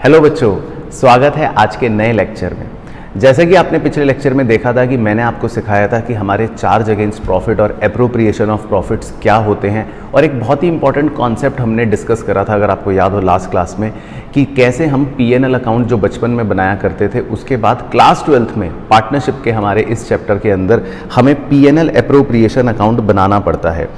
Hello बच्चों, स्वागत है आज के नए लेक्चर में। जैसे कि आपने पिछले लेक्चर में देखा था कि मैंने आपको सिखाया था कि हमारे चार्ज अगेंस्ट प्रॉफिट और एप्रोप्रिएशन ऑफ प्रॉफिट्स क्या होते हैं, और एक बहुत ही इंपॉर्टेंट कॉन्सेप्ट हमने डिस्कस करा था, अगर आपको याद हो लास्ट क्लास में, कि कैसे हम पीएनएल अकाउंट जो बचपन में बनाया करते थे, उसके बाद क्लास 12th में पार्टनरशिप के हमारे इस चैप्टर के अंदर हमें पीएनएल एप्रोप्रिएशन अकाउंट बनाना पड़ता है।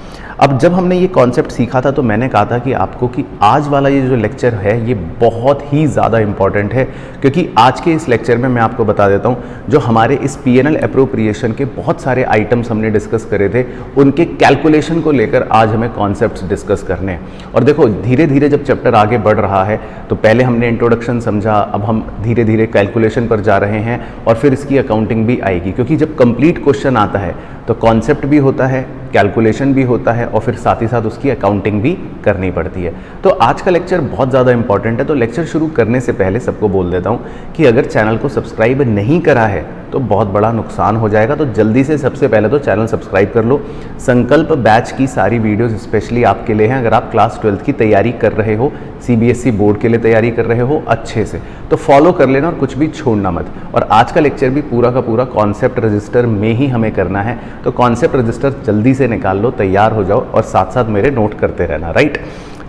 अब जब हमने ये कॉन्सेप्ट सीखा था तो मैंने कहा था कि आपको कि आज वाला ये जो लेक्चर है ये बहुत ही ज़्यादा इंपॉर्टेंट है, क्योंकि आज के इस लेक्चर में मैं आपको बता देता हूँ जो हमारे इस पीएनएल एप्रोप्रिएशन के बहुत सारे आइटम्स हमने डिस्कस करे थे, उनके कैलकुलेशन को लेकर आज हमें कॉन्सेप्ट्स डिस्कस करने हैं। और देखो, धीरे धीरे जब चैप्टर आगे बढ़ रहा है तो पहले हमने इंट्रोडक्शन समझा, अब हम धीरे धीरे कैलकुलेशन पर जा रहे हैं और फिर इसकी अकाउंटिंग भी आएगी, क्योंकि जब कंप्लीट क्वेश्चन आता है तो कॉन्सेप्ट भी होता है, कैलकुलेशन भी होता है और फिर साथ ही साथ उसकी अकाउंटिंग भी करनी पड़ती है। तो आज का लेक्चर बहुत ज़्यादा इंपॉर्टेंट है। तो लेक्चर शुरू करने से पहले सबको बोल देता हूँ कि अगर चैनल को सब्सक्राइब नहीं करा है तो बहुत बड़ा नुकसान हो जाएगा, तो जल्दी से सबसे पहले तो चैनल सब्सक्राइब कर लो। संकल्प बैच की सारी वीडियोस स्पेशली आपके लिए हैं। अगर आप क्लास 12th की तैयारी कर रहे हो, सीबीएसई बोर्ड के लिए तैयारी कर रहे हो अच्छे से, तो फॉलो कर लेना और कुछ भी छोड़ना मत। और आज का लेक्चर भी पूरा का पूरा कॉन्सेप्ट रजिस्टर में ही हमें करना है, तो कॉन्सेप्ट रजिस्टर जल्दी से निकाल लो, तैयार हो जाओ और साथ साथ मेरे नोट करते रहना। राइट,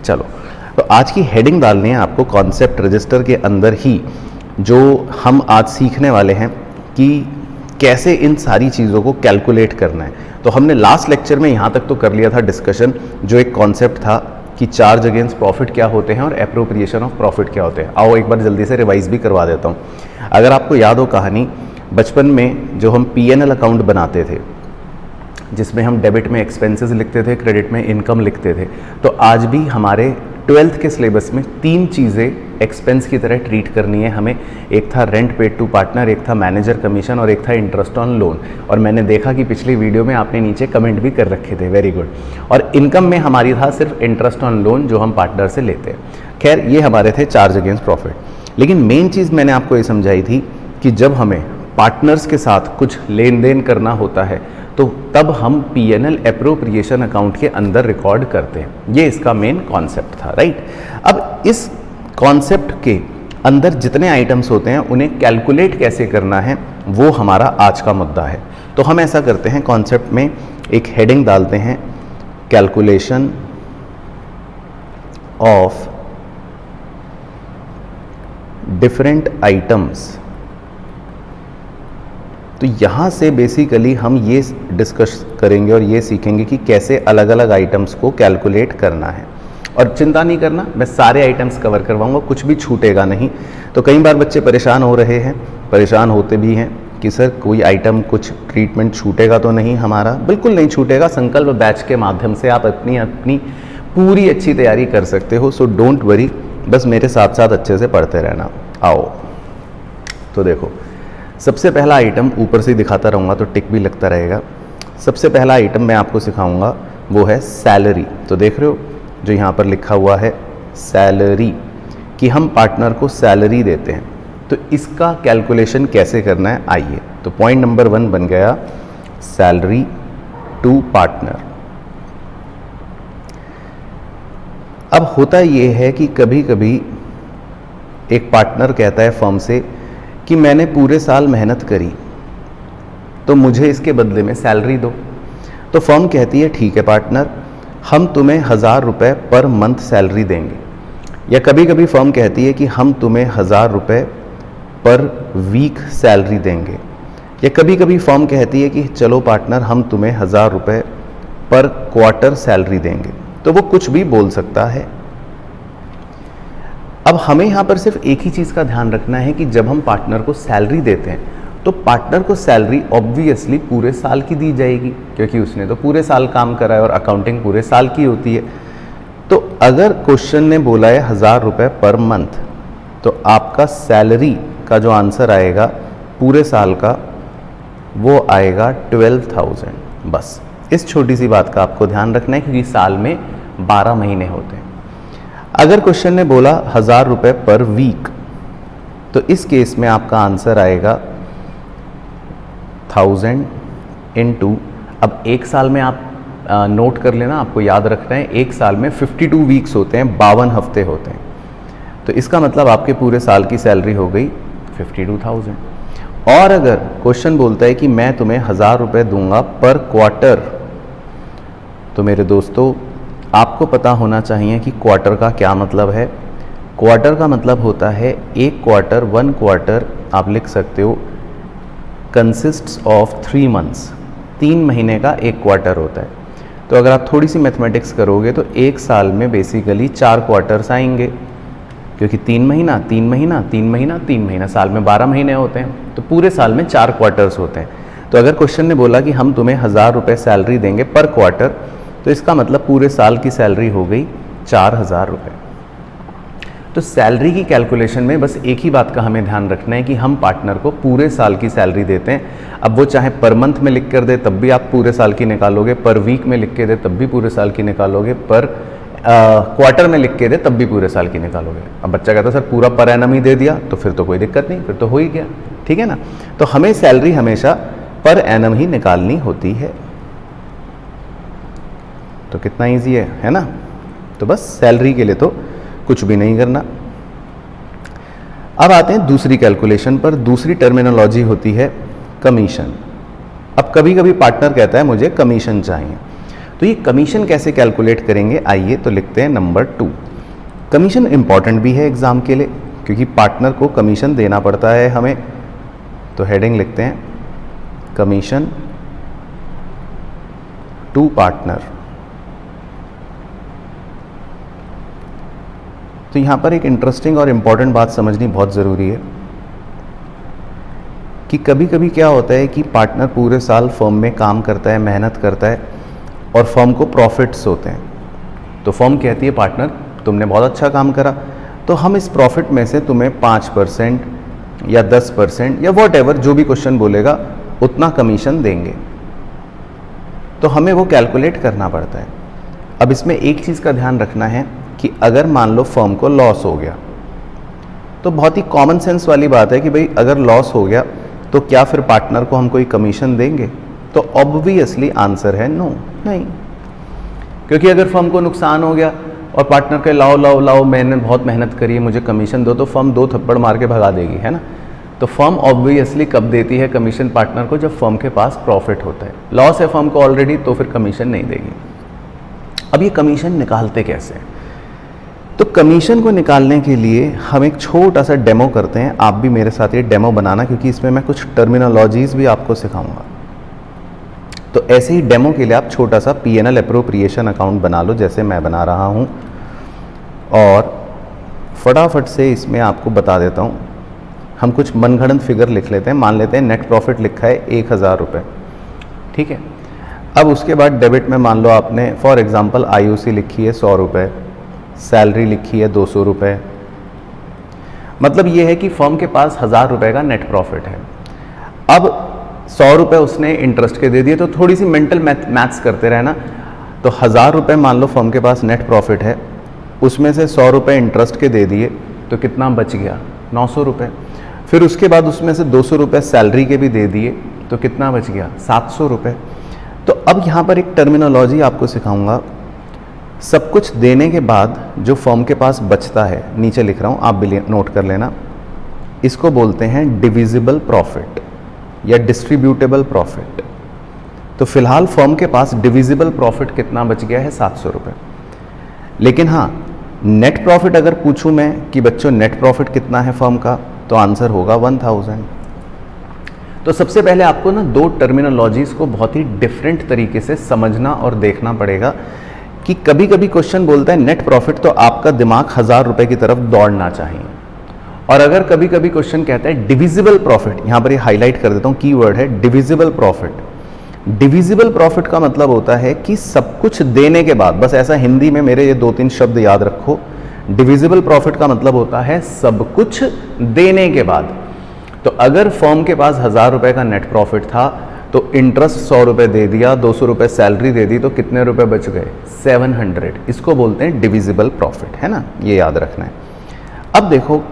चलो, तो आज की हेडिंग डालनी है आपको कॉन्सेप्ट रजिस्टर के अंदर ही, जो हम आज सीखने वाले हैं कि कैसे इन सारी चीज़ों को कैलकुलेट करना है। तो हमने लास्ट लेक्चर में यहाँ तक तो कर लिया था डिस्कशन, जो एक कॉन्सेप्ट था कि चार्ज अगेंस्ट प्रॉफिट क्या होते हैं और एप्रोप्रिएशन ऑफ प्रॉफिट क्या होते हैं। आओ एक बार जल्दी से रिवाइज भी करवा देता हूँ। अगर आपको याद हो कहानी, बचपन में जो हम पीएनएल अकाउंट बनाते थे, जिसमें हम डेबिट में एक्सपेंसेस लिखते थे, क्रेडिट में इनकम लिखते थे, तो आज भी हमारे 12th के सिलेबस में 3 चीज़ें एक्सपेंस की तरह ट्रीट करनी है हमें। एक था रेंट पेड टू पार्टनर, एक था मैनेजर कमीशन और एक था इंटरेस्ट ऑन लोन। और मैंने देखा कि पिछली वीडियो में आपने नीचे कमेंट भी कर रखे थे, वेरी गुड। और इनकम में हमारी था सिर्फ इंटरेस्ट ऑन लोन जो हम पार्टनर से लेते हैं। खैर, ये हमारे थे चार्ज अगेंस्ट प्रॉफिट। लेकिन मेन चीज़ मैंने आपको ये समझाई थी कि जब हमें पार्टनर्स के साथ कुछ लेन देन करना होता है तो तब हम पीएनएल एप्रोप्रिएशन अकाउंट के अंदर रिकॉर्ड करते हैं। ये इसका मेन कॉन्सेप्ट था। राइट, अब इस कॉन्सेप्ट के अंदर जितने आइटम्स होते हैं उन्हें कैलकुलेट कैसे करना है वो हमारा आज का मुद्दा है। तो हम ऐसा करते हैं, कॉन्सेप्ट में एक हेडिंग डालते हैं, कैलकुलेशन ऑफ डिफरेंट आइटम्स। तो यहाँ से बेसिकली हम ये डिस्कस करेंगे और ये सीखेंगे कि कैसे अलग अलग आइटम्स को कैलकुलेट करना है। और चिंता नहीं करना, मैं सारे आइटम्स कवर करवाऊंगा, कुछ भी छूटेगा नहीं। तो कई बार बच्चे परेशान हो रहे हैं, परेशान होते भी हैं कि सर कोई आइटम, कुछ ट्रीटमेंट छूटेगा तो नहीं हमारा। बिल्कुल नहीं छूटेगा। संकल्प बैच के माध्यम से आप अपनी पूरी अच्छी तैयारी कर सकते हो। सो डोंट वरी, बस मेरे साथ साथ अच्छे से पढ़ते रहना। आओ, तो देखो, सबसे पहला आइटम ऊपर से दिखाता रहूँगा तो टिक भी लगता रहेगा। सबसे पहला आइटम मैं आपको सिखाऊंगा वो है सैलरी। तो देख रहे हो जो यहाँ पर लिखा हुआ है सैलरी, कि हम पार्टनर को सैलरी देते हैं। तो इसका कैलकुलेशन कैसे करना है, आइए। तो पॉइंट नंबर 1 बन गया सैलरी टू पार्टनर। अब होता ये है कि कभी कभी एक पार्टनर कहता है फर्म से कि मैंने पूरे साल मेहनत करी तो मुझे इसके बदले में सैलरी दो। तो फर्म कहती है ठीक है पार्टनर, हम तुम्हें 1000 रुपये पर मंथ सैलरी देंगे। या कभी कभी फर्म कहती है कि हम तुम्हें 1000 रुपये पर वीक सैलरी देंगे। या कभी कभी फर्म कहती है कि चलो पार्टनर, हम तुम्हें 1000 रुपये पर क्वार्टर सैलरी देंगे। तो वो कुछ भी बोल सकता है। अब हमें यहाँ पर सिर्फ एक ही चीज़ का ध्यान रखना है कि जब हम पार्टनर को सैलरी देते हैं तो पार्टनर को सैलरी ऑब्वियसली पूरे साल की दी जाएगी, क्योंकि उसने तो पूरे साल काम करा है और अकाउंटिंग पूरे साल की होती है। तो अगर क्वेश्चन ने बोला है 1000 रुपये पर मंथ, तो आपका सैलरी का जो आंसर आएगा पूरे साल का वो आएगा 12,000। बस इस छोटी सी बात का आपको ध्यान रखना है, क्योंकि साल में 12 महीने होते हैं। अगर क्वेश्चन ने बोला 1000 रुपये पर वीक, तो इस केस में आपका आंसर आएगा 1000 इंटू, अब एक साल में आप नोट कर लेना, आपको याद रखना है एक साल में 52 वीक्स होते हैं, 52 हफ्ते होते हैं। तो इसका मतलब आपके पूरे साल की सैलरी हो गई 52,000। और अगर क्वेश्चन बोलता है कि मैं तुम्हें 1,000 रुपये दूंगा पर क्वार्टर, तो मेरे दोस्तों आपको पता होना चाहिए कि क्वार्टर का क्या मतलब है। क्वार्टर का मतलब होता है एक क्वार्टर, 1 क्वार्टर आप लिख सकते हो कंसिस्ट्स ऑफ 3 मंथ्स, 3 महीने का एक क्वार्टर होता है। तो अगर आप थोड़ी सी मैथमेटिक्स करोगे तो एक साल में बेसिकली 4 क्वार्टर्स आएंगे, क्योंकि 3 महीना 3 महीना 3 महीना 3 महीना, साल में 12 महीने होते हैं, तो पूरे साल में 4 क्वार्टर्स होते हैं। तो अगर क्वेश्चन ने बोला कि हम तुम्हें 1,000 रुपये सैलरी देंगे पर क्वार्टर, तो इसका मतलब पूरे साल की सैलरी हो गई 4,000 रुपये। तो सैलरी की कैलकुलेशन में बस एक ही बात का हमें ध्यान रखना है कि हम पार्टनर को पूरे साल की सैलरी देते हैं। अब वो चाहे पर मंथ में लिख कर दे तब भी आप पूरे साल की निकालोगे, पर वीक में लिख के दे तब भी पूरे साल की निकालोगे, पर क्वार्टर में लिख के दे तब भी पूरे साल की निकालोगे। अब बच्चा कहता है सर पूरा पर एनम ही दे दिया, तो फिर तो कोई दिक्कत नहीं, फिर तो हो ही गया, ठीक है ना। तो हमें सैलरी हमेशा पर एनम ही निकालनी होती है। तो कितना ईजी है ना। तो बस सैलरी के लिए तो कुछ भी नहीं करना। अब आते हैं दूसरी कैलकुलेशन पर। दूसरी टर्मिनोलॉजी होती है कमीशन। अब कभी कभी पार्टनर कहता है मुझे कमीशन चाहिए, तो ये कमीशन कैसे कैलकुलेट करेंगे, आइए तो लिखते हैं नंबर 2। कमीशन इंपॉर्टेंट भी है एग्जाम के लिए, क्योंकि पार्टनर को कमीशन देना पड़ता है हमें। तो हेडिंग लिखते हैं कमीशन टू पार्टनर। तो यहाँ पर एक इंटरेस्टिंग और इम्पॉर्टेंट बात समझनी बहुत ज़रूरी है कि कभी कभी क्या होता है कि पार्टनर पूरे साल फर्म में काम करता है, मेहनत करता है और फर्म को प्रॉफिट्स होते हैं। तो फर्म कहती है पार्टनर तुमने बहुत अच्छा काम करा, तो हम इस प्रॉफिट में से तुम्हें 5% या 10% या वॉट जो भी क्वेश्चन बोलेगा उतना कमीशन देंगे। तो हमें वो कैलकुलेट करना पड़ता है। अब इसमें एक चीज़ का ध्यान रखना है कि अगर मान लो फर्म को लॉस हो गया, तो बहुत ही कॉमन सेंस वाली बात है कि भाई अगर लॉस हो गया तो क्या फिर पार्टनर को हम कोई कमीशन देंगे? तो ऑब्वियसली आंसर है नो, नहीं। क्योंकि अगर फर्म को नुकसान हो गया और पार्टनर के लाओ लाओ लाओ मैंने बहुत मेहनत करी है मुझे कमीशन दो, तो फर्म 2 थप्पड़ मार के भगा देगी, है ना। तो फर्म ऑब्वियसली कब देती है कमीशन पार्टनर को? जब फर्म के पास प्रॉफिट होता है। लॉस है फर्म को ऑलरेडी, तो फिर कमीशन नहीं देगी। अब ये कमीशन निकालते कैसे? तो कमीशन को निकालने के लिए हम एक छोटा सा डेमो करते हैं। आप भी मेरे साथ ये डेमो बनाना, क्योंकि इसमें मैं कुछ टर्मिनोलॉजीज भी आपको सिखाऊंगा। तो ऐसे ही डेमो के लिए आप छोटा सा P&L एप्रोप्रिएशन अकाउंट बना लो, जैसे मैं बना रहा हूँ, और फटाफट से इसमें आपको बता देता हूँ। हम कुछ मनगढ़ंत फिगर लिख लेते हैं। मान लेते हैं नेट प्रॉफिट लिखा है 1,000 रुपये, ठीक है। अब उसके बाद डेबिट में मान लो आपने फॉर एग्जांपल IOC लिखी है 100 रुपये, सैलरी लिखी है 200 रुपये। मतलब ये है कि फर्म के पास 1,000 रुपये का नेट प्रॉफिट है। अब 100 रुपये उसने इंटरेस्ट के दे दिए, तो थोड़ी सी मेंटल मैथ्स करते रहना। तो 1,000 रुपये मान लो फर्म के पास नेट प्रॉफिट है, उसमें से 100 रुपये इंटरेस्ट के दे दिए, तो कितना बच गया? 900 रुपये। फिर उसके बाद उसमें से 200 रुपये सैलरी के भी दे दिए, तो कितना बच गया? 700 रुपये। तो अब यहाँ पर एक टर्मिनोलॉजी आपको सिखाऊंगा। सब कुछ देने के बाद जो फर्म के पास बचता है, नीचे लिख रहा हूँ, आप भी नोट कर लेना, इसको बोलते हैं डिविजिबल प्रॉफिट या डिस्ट्रीब्यूटेबल प्रॉफिट। तो फिलहाल फर्म के पास डिविजिबल प्रॉफिट कितना बच गया है? 700 रुपये। लेकिन हाँ, नेट प्रॉफिट अगर पूछूं मैं कि बच्चों नेट प्रॉफिट कितना है फर्म का, तो आंसर होगा 1000। तो सबसे पहले आपको ना 2 टर्मिनोलॉजीज को बहुत ही डिफरेंट तरीके से समझना और देखना पड़ेगा कि कभी कभी क्वेश्चन बोलता है नेट प्रॉफिट, तो आपका दिमाग 1,000 रुपये की तरफ दौड़ना चाहिए। और अगर कभी कभी क्वेश्चन कहता है डिविजिबल प्रॉफिट, यहाँ पर ये हाईलाइट कर देता हूँ, कीवर्ड है डिविजिबल प्रॉफिट। डिविजिबल प्रॉफिट का मतलब होता है कि सब कुछ देने के बाद, बस ऐसा हिंदी में मेरे ये 2-3 शब्द याद रखो। डिविजिबल प्रॉफिट का मतलब होता है सब कुछ देने के बाद। तो अगर फर्म के पास 1,000 रुपये का नेट प्रॉफिट था, तो इंटरेस्ट 100 रुपये दे दिया, 200 रुपये सैलरी दे दी, तो कितने रुपए बच गए? 700। इसको बोलते हैं डिविजिबल प्रॉफिट, है ना, ये याद रखना है। अब देखो,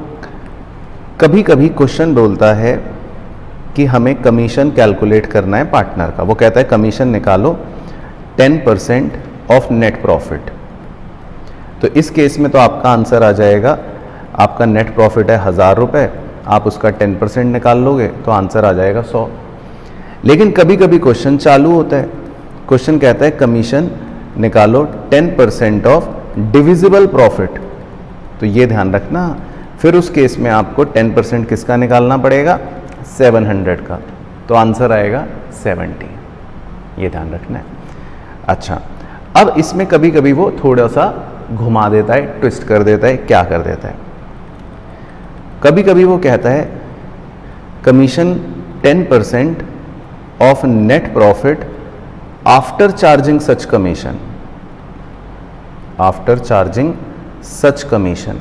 कभी कभी क्वेश्चन बोलता है कि हमें कमीशन कैलकुलेट करना है पार्टनर का। वो कहता है कमीशन निकालो 10% ऑफ नेट प्रॉफिट। तो इस केस में तो आपका आंसर आ जाएगा आपका नेट प्रॉफिट है 1000 रुपये, आप उसका 10% निकाल लोगे तो आंसर आ जाएगा 100। लेकिन कभी कभी क्वेश्चन चालू होता है, क्वेश्चन कहता है कमीशन निकालो 10% ऑफ डिविजिबल प्रॉफिट, तो ये ध्यान रखना, फिर उस केस में आपको 10% किसका निकालना पड़ेगा, 700 का, तो आंसर आएगा 70, ये ध्यान रखना है। अच्छा, अब इसमें कभी कभी वो थोड़ा सा घुमा देता है, ट्विस्ट कर देता है, क्या कर देता है, कभी कभी वो कहता है commission 10% of net profit after charging such commission, after charging such commission.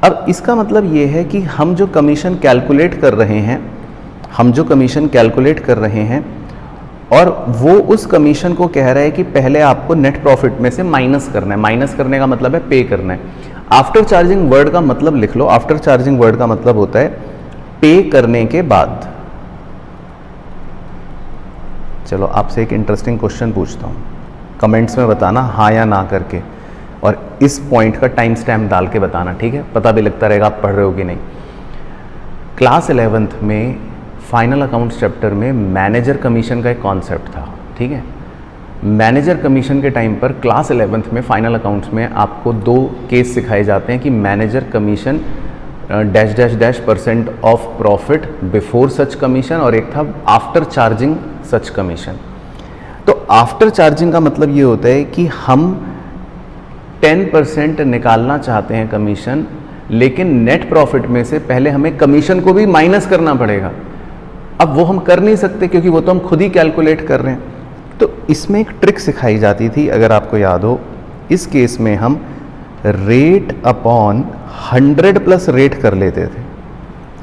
अब इसका मतलब ये है कि हम जो कमीशन कैलकुलेट कर रहे हैं, हम जो कमीशन कैलकुलेट कर रहे हैं और वो उस कमीशन को कह रहा है कि पहले आपको नेट प्रॉफिट में से माइनस करना है। माइनस करने का मतलब है पे करना है। आफ्टर चार्जिंग वर्ड का मतलब लिख लो, आफ्टर चार्जिंग वर्ड का मतलब होता है पे करने के बाद। चलो आपसे एक इंटरेस्टिंग क्वेश्चन पूछता हूँ, कमेंट्स में बताना हाँ या ना करके, और इस पॉइंट का टाइम स्टैम्प डाल के बताना, ठीक है, पता भी लगता रहेगा आप पढ़ रहे हो कि नहीं। क्लास 11th में फाइनल अकाउंट्स चैप्टर में मैनेजर कमीशन का एक कॉन्सेप्ट था, ठीक है। मैनेजर कमीशन के टाइम पर क्लास 11th में फाइनल अकाउंट्स में आपको 2 केस सिखाए जाते हैं कि manager commission dash dash dash % of profit before such commission, और एक था आफ्टर चार्जिंग सच कमीशन। तो आफ्टर चार्जिंग का मतलब ये होता है कि हम 10% निकालना चाहते हैं कमीशन, लेकिन नेट प्रॉफिट में से पहले हमें कमीशन को भी माइनस करना पड़ेगा। अब वो हम कर नहीं सकते क्योंकि वो तो हम खुद ही कैलकुलेट कर रहे हैं। तो इसमें एक ट्रिक सिखाई जाती थी, अगर आपको याद हो, इस केस में हम रेट अपॉन 100 प्लस रेट कर लेते थे,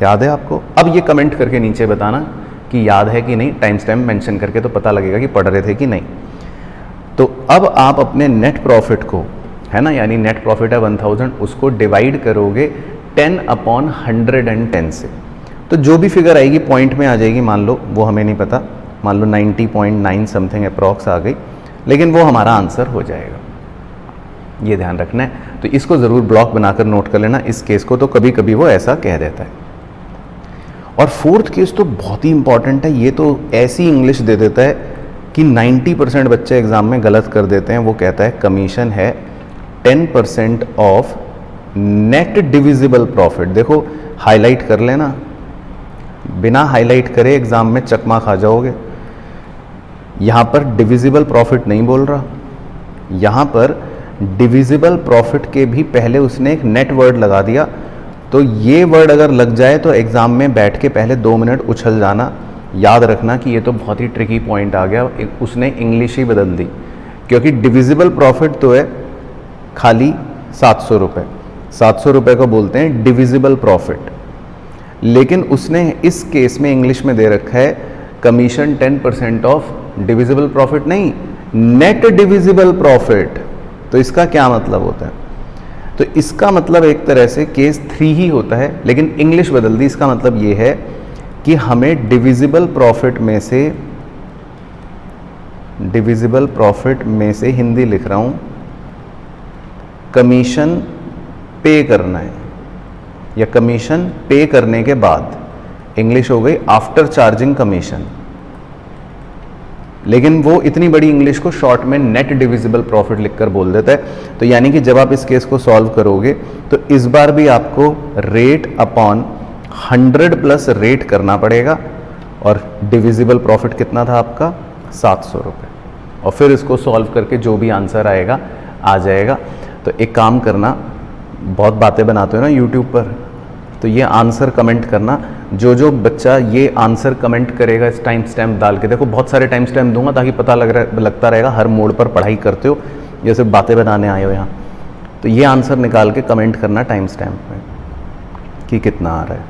याद है आपको? अब ये कमेंट करके नीचे बताना कि याद है कि नहीं, टाइम स्टैम्प मेंशन करके, तो पता लगेगा कि पढ़ रहे थे कि नहीं। तो अब आप अपने नेट प्रॉफिट को, है ना, यानी नेट प्रॉफिट है 1000, उसको डिवाइड करोगे 10/110 से, तो जो भी फिगर आएगी पॉइंट में आ जाएगी, मान लो, वो हमें नहीं पता, मान लो 90.9 समथिंग अप्रॉक्स आ गई, लेकिन वो हमारा आंसर हो जाएगा। ये ध्यान रखना है। तो इसको ज़रूर ब्लॉक बनाकर नोट कर लेना, इस केस को, तो कभी कभी वो ऐसा कह देता है। और फोर्थ केस तो बहुत ही इंपॉर्टेंट है, ये तो ऐसी इंग्लिश दे देता है कि 90% बच्चे एग्जाम में गलत कर देते हैं। वो कहता है कमीशन है 10% ऑफ नेट डिविजिबल प्रॉफिट। देखो हाईलाइट कर लेना, बिना हाईलाइट करे एग्जाम में चकमा खा जाओगे। यहाँ पर डिविजिबल प्रॉफिट नहीं बोल रहा, यहाँ पर डिविजिबल प्रॉफिट के भी पहले उसने एक नेट वर्ड लगा दिया। तो ये वर्ड अगर लग जाए तो एग्जाम में बैठ के पहले 2 मिनट उछल जाना, याद रखना कि ये तो बहुत ही ट्रिकी पॉइंट आ गया, उसने इंग्लिश ही बदल दी। क्योंकि डिविजिबल प्रॉफिट तो है खाली 700 रुपये, 700 रुपये को बोलते हैं डिविजिबल प्रॉफिट, लेकिन उसने इस केस में इंग्लिश में दे रखा है कमीशन 10% ऑफ डिविजिबल प्रॉफिट, नहीं, नेट डिविजिबल प्रॉफिट। तो इसका क्या मतलब होता है? तो इसका मतलब एक तरह से केस 3 ही होता है, लेकिन इंग्लिश बदल दी। इसका मतलब ये है कि हमें डिविजिबल प्रॉफिट में से हिंदी लिख रहा हूँ, कमीशन पे करना है, या कमीशन पे करने के बाद, इंग्लिश हो गई आफ्टर चार्जिंग कमीशन। लेकिन वो इतनी बड़ी इंग्लिश को शॉर्ट में नेट डिविजिबल प्रॉफिट लिखकर बोल देता है। तो यानी कि जब आप इस केस को सॉल्व करोगे तो इस बार भी आपको रेट अपॉन 100 प्लस रेट करना पड़ेगा, और डिविजिबल प्रॉफिट कितना था आपका, 700 रुपये, और फिर इसको सॉल्व करके जो भी आंसर आएगा आ जाएगा। तो एक काम करना, बहुत बातें बनाते हो ना यूट्यूब पर, तो ये आंसर कमेंट करना। जो बच्चा ये आंसर कमेंट करेगा इस टाइम स्टैम्प डाल के, देखो बहुत सारे टाइम स्टैम्प दूंगा ताकि पता लगता रहेगा हर मोड पर पढ़ाई करते हो, जैसे बातें बनाने आए हो यहाँ। तो ये आंसर निकाल के कमेंट करना टाइम स्टैम्प में कि कितना आ रहा है।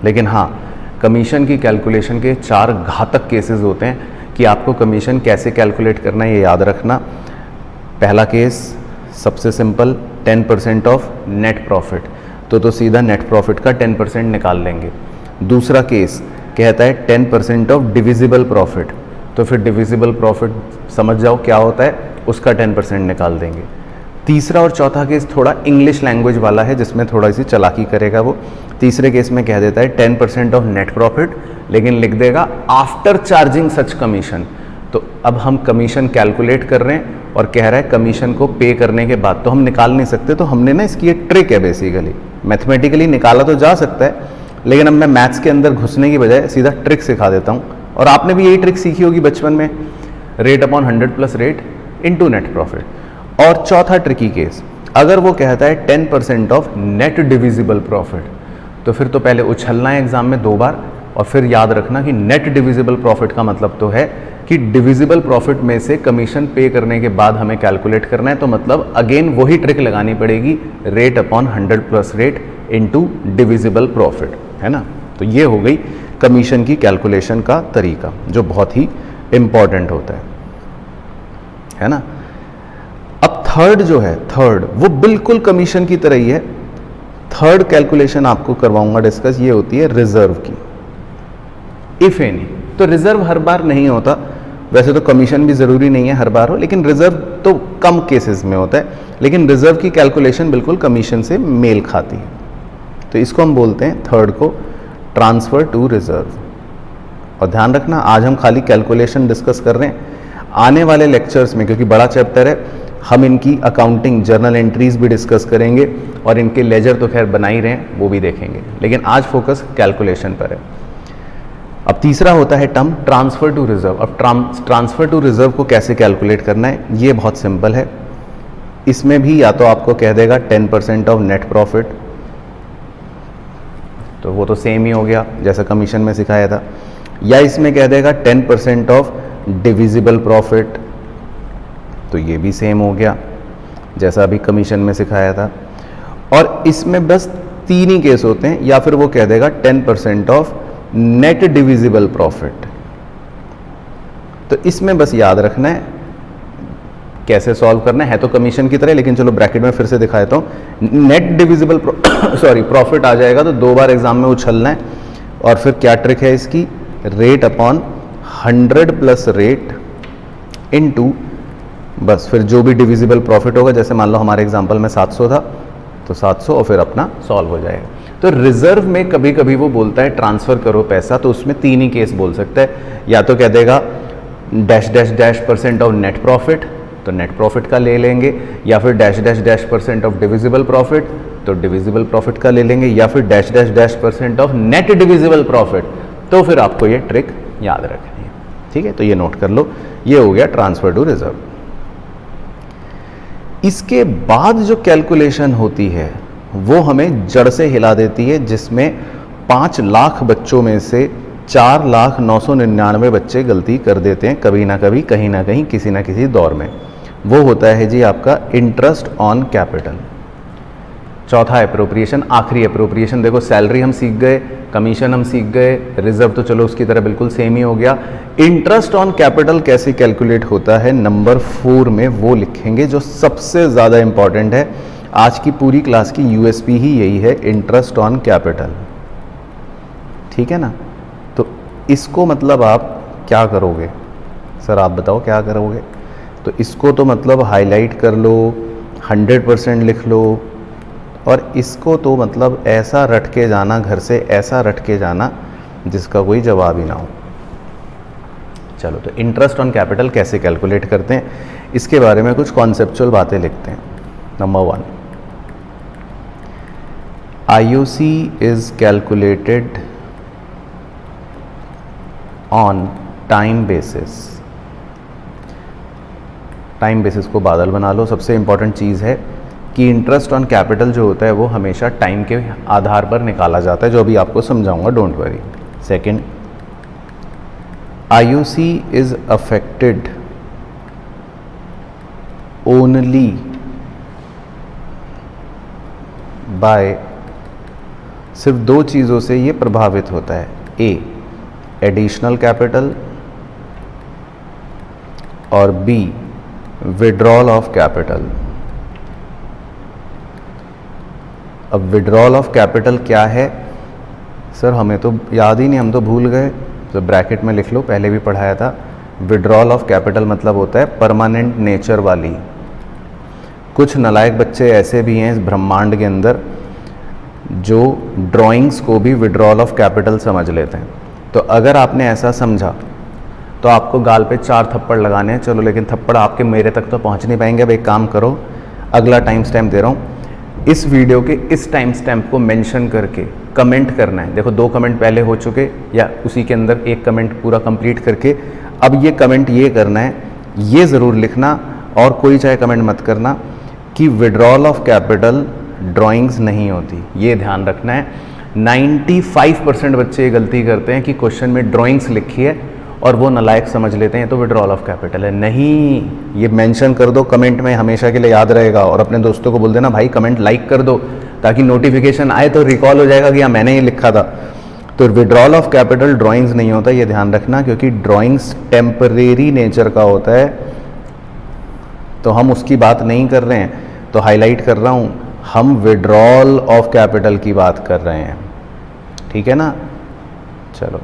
लेकिन हाँ, कमीशन की कैलकुलेशन के 4 घातक केसेस होते हैं कि आपको कमीशन कैसे कैलकुलेट करना है, ये याद रखना। पहला केस सबसे सिंपल, 10% ऑफ नेट प्रॉफिट, तो सीधा नेट प्रॉफिट का 10% निकाल लेंगे। दूसरा केस कहता है 10% ऑफ डिविजिबल प्रॉफिट, तो फिर डिविजिबल प्रॉफिट समझ जाओ क्या होता है, उसका 10% निकाल देंगे। तीसरा और चौथा केस थोड़ा इंग्लिश लैंग्वेज वाला है, जिसमें थोड़ा सी चालाकी करेगा वो। तीसरे केस में कह देता है 10% ऑफ नेट प्रॉफिट, लेकिन लिख देगा आफ्टर चार्जिंग सच कमीशन। तो अब हम कमीशन कैलकुलेट कर रहे हैं और कह रहा है कमीशन को पे करने के बाद, तो हम निकाल नहीं सकते। तो हमने ना इसकी एक ट्रिक है, बेसिकली मैथमेटिकली निकाला तो जा सकता है, लेकिन अब मैं मैथ्स के अंदर घुसने की बजाय सीधा ट्रिक सिखा देता हूँ। और आपने भी यही ट्रिक सीखी होगी बचपन में, rate upon 100 plus rate into net profit. और चौथा ट्रिकी केस, अगर वो कहता है 10% ऑफ नेट डिविजिबल प्रॉफिट, तो फिर तो पहले उछलना है एग्जाम में 2 बार, और फिर याद रखना कि नेट डिविजिबल प्रॉफिट का मतलब तो है कि डिविजिबल प्रॉफिट में से कमीशन पे करने के बाद हमें कैलकुलेट करना है। तो मतलब अगेन वही ट्रिक लगानी पड़ेगी, rate upon 100 plus rate into divisible profit, है ना। तो ये हो गई कमीशन की कैलकुलेशन का तरीका, जो बहुत ही इंपॉर्टेंट होता है ना। अब थर्ड जो है, थर्ड वो बिल्कुल कमीशन की तरह ही है। थर्ड कैलकुलेशन आपको करवाऊंगा डिस्कस, ये होती है रिजर्व की, इफ एनी। तो रिजर्व हर बार नहीं होता, वैसे तो कमीशन भी ज़रूरी नहीं है हर बार हो, लेकिन रिजर्व तो कम केसेस में होता है, लेकिन रिजर्व की कैलकुलेशन बिल्कुल कमीशन से मेल खाती है। तो इसको हम बोलते हैं थर्ड को ट्रांसफ़र टू रिजर्व। और ध्यान रखना, आज हम खाली कैलकुलेशन डिस्कस कर रहे हैं, आने वाले लेक्चर्स में क्योंकि बड़ा चैप्टर है, हम इनकी अकाउंटिंग जर्नल एंट्रीज भी डिस्कस करेंगे और इनके लेजर तो खैर बना ही रहे हैं, वो भी देखेंगे, लेकिन आज फोकस कैलकुलेशन पर है। अब तीसरा होता है टर्म ट्रांसफ़र टू रिजर्व। अब ट्रांसफ़र टू रिजर्व को कैसे कैलकुलेट करना है, ये बहुत सिंपल है। इसमें भी या तो आपको कह देगा 10% ऑफ नेट प्रॉफिट, तो वो तो सेम ही हो गया जैसा कमीशन में सिखाया था, या इसमें कह देगा 10% ऑफ डिविजिबल प्रॉफिट, तो ये भी सेम हो गया जैसा अभी कमीशन में सिखाया था। और इसमें बस 3 ही केस होते हैं, या फिर वो कह देगा 10% ऑफ नेट डिविजिबल प्रॉफिट। तो इसमें बस याद रखना है कैसे सॉल्व करना है तो कमीशन की तरह, लेकिन चलो ब्रैकेट में फिर से दिखाता हूँ। नेट डिविजिबल प्रॉफिट आ जाएगा तो 2 बार एग्जाम में उछलना है, और फिर क्या ट्रिक है इसकी, rate upon 100 plus rate into, बस फिर जो भी डिविजिबल प्रॉफिट होगा, जैसे मान लो हमारे एग्जाम्पल में 700 था तो 700, और फिर अपना सॉल्व हो जाएगा। तो रिजर्व में कभी कभी वो बोलता है ट्रांसफ़र करो पैसा, तो उसमें 3 ही केस बोल सकता है, या तो कह देगा dash dash dash % of net profit, तो नेट प्रॉफिट का ले लेंगे, या फिर dash dash dash % of divisible profit, तो डिविजिबल प्रॉफिट का ले लेंगे, या फिर dash dash dash % of net divisible profit. तो फिर आपको ये ट्रिक याद रखनी है, ठीक है। तो ये नोट कर लो, ये हो गया ट्रांसफ़र टू रिजर्व। इसके बाद जो कैलकुलेशन होती है वो हमें जड़ से हिला देती है, जिसमें 5 लाख बच्चों में से 4,09,99 बच्चे गलती कर देते हैं कभी ना कभी, कहीं ना कहीं, किसी ना किसी दौर में। वो होता है जी आपका इंटरेस्ट ऑन कैपिटल। चौथा एप्रोप्रिएशन, आखिरी एप्रोप्रिएशन। देखो सैलरी हम सीख गए, कमीशन हम सीख गए, रिजर्व तो चलो उसकी तरह बिल्कुल सेम ही हो गया। इंटरेस्ट ऑन कैपिटल कैसे कैलकुलेट होता है, नंबर 4 में वो लिखेंगे, जो सबसे ज़्यादा इंपॉर्टेंट है। आज की पूरी क्लास की यूएसपी ही यही है, इंटरेस्ट ऑन कैपिटल, ठीक है ना। तो इसको मतलब आप क्या करोगे सर, आप बताओ क्या करोगे। तो इसको तो मतलब हाईलाइट कर लो, 100% लिख लो, और इसको तो मतलब ऐसा रट के जाना, घर से ऐसा रट के जाना जिसका कोई जवाब ही ना हो। चलो, तो इंटरेस्ट ऑन कैपिटल कैसे कैलकुलेट करते हैं, इसके बारे में कुछ कॉन्सेप्चुअल बातें लिखते हैं। Number 1, IOC is calculated on time basis। Time basis को बादल बना लो। सबसे इंपॉर्टेंट चीज़ है कि इंटरेस्ट ऑन कैपिटल जो होता है वो हमेशा टाइम के आधार पर निकाला जाता है, जो अभी आपको समझाऊंगा, don't worry. Second, IOC is affected only by, सिर्फ 2 चीज़ों से ये प्रभावित होता है, A एडिशनल कैपिटल और B विड्रॉल ऑफ कैपिटल। अब विड्रॉल ऑफ कैपिटल क्या है सर, हमें तो याद ही नहीं, हम तो भूल गए, तो ब्रैकेट में लिख लो, पहले भी पढ़ाया था। विड्रॉल ऑफ कैपिटल मतलब होता है परमानेंट नेचर वाली। कुछ नालायक बच्चे ऐसे भी हैं इस ब्रह्मांड के अंदर जो ड्राइंग्स को भी विड्रॉल ऑफ कैपिटल समझ लेते हैं। तो अगर आपने ऐसा समझा तो आपको गाल पे 4 थप्पड़ लगाने हैं। चलो, लेकिन थप्पड़ आपके मेरे तक तो पहुंच नहीं पाएंगे। अब एक काम करो, अगला टाइम स्टैम्प दे रहा हूँ, इस वीडियो के इस टाइम स्टैम्प को मेंशन करके कमेंट करना है। देखो 2 कमेंट पहले हो चुके, या उसी के अंदर एक कमेंट पूरा कंप्लीट करके अब ये कमेंट ये करना है, ये ज़रूर लिखना, और कोई चाहे कमेंट मत करना कि विड्रॉल ऑफ कैपिटल ड्राइंग्स नहीं होती। ये ध्यान रखना है। 95% बच्चे ये गलती करते हैं कि क्वेश्चन में ड्राइंग्स लिखी है और वो नालायक समझ लेते हैं तो विड्रॉल ऑफ कैपिटल है। नहीं, ये मेंशन कर दो कमेंट में, हमेशा के लिए याद रहेगा। और अपने दोस्तों को बोल देना भाई कमेंट लाइक कर दो, ताकि नोटिफिकेशन आए तो रिकॉल हो जाएगा कि हाँ मैंने ये लिखा था। तो विड्रॉल ऑफ कैपिटल ड्राइंग्स नहीं होता, ये ध्यान रखना, क्योंकि ड्राइंग्स टेम्परेरी नेचर का होता है, तो हम उसकी बात नहीं कर रहे हैं। तो हाईलाइट कर रहा हूँ, हम विड्रॉल ऑफ कैपिटल की बात कर रहे हैं, ठीक है ना। चलो,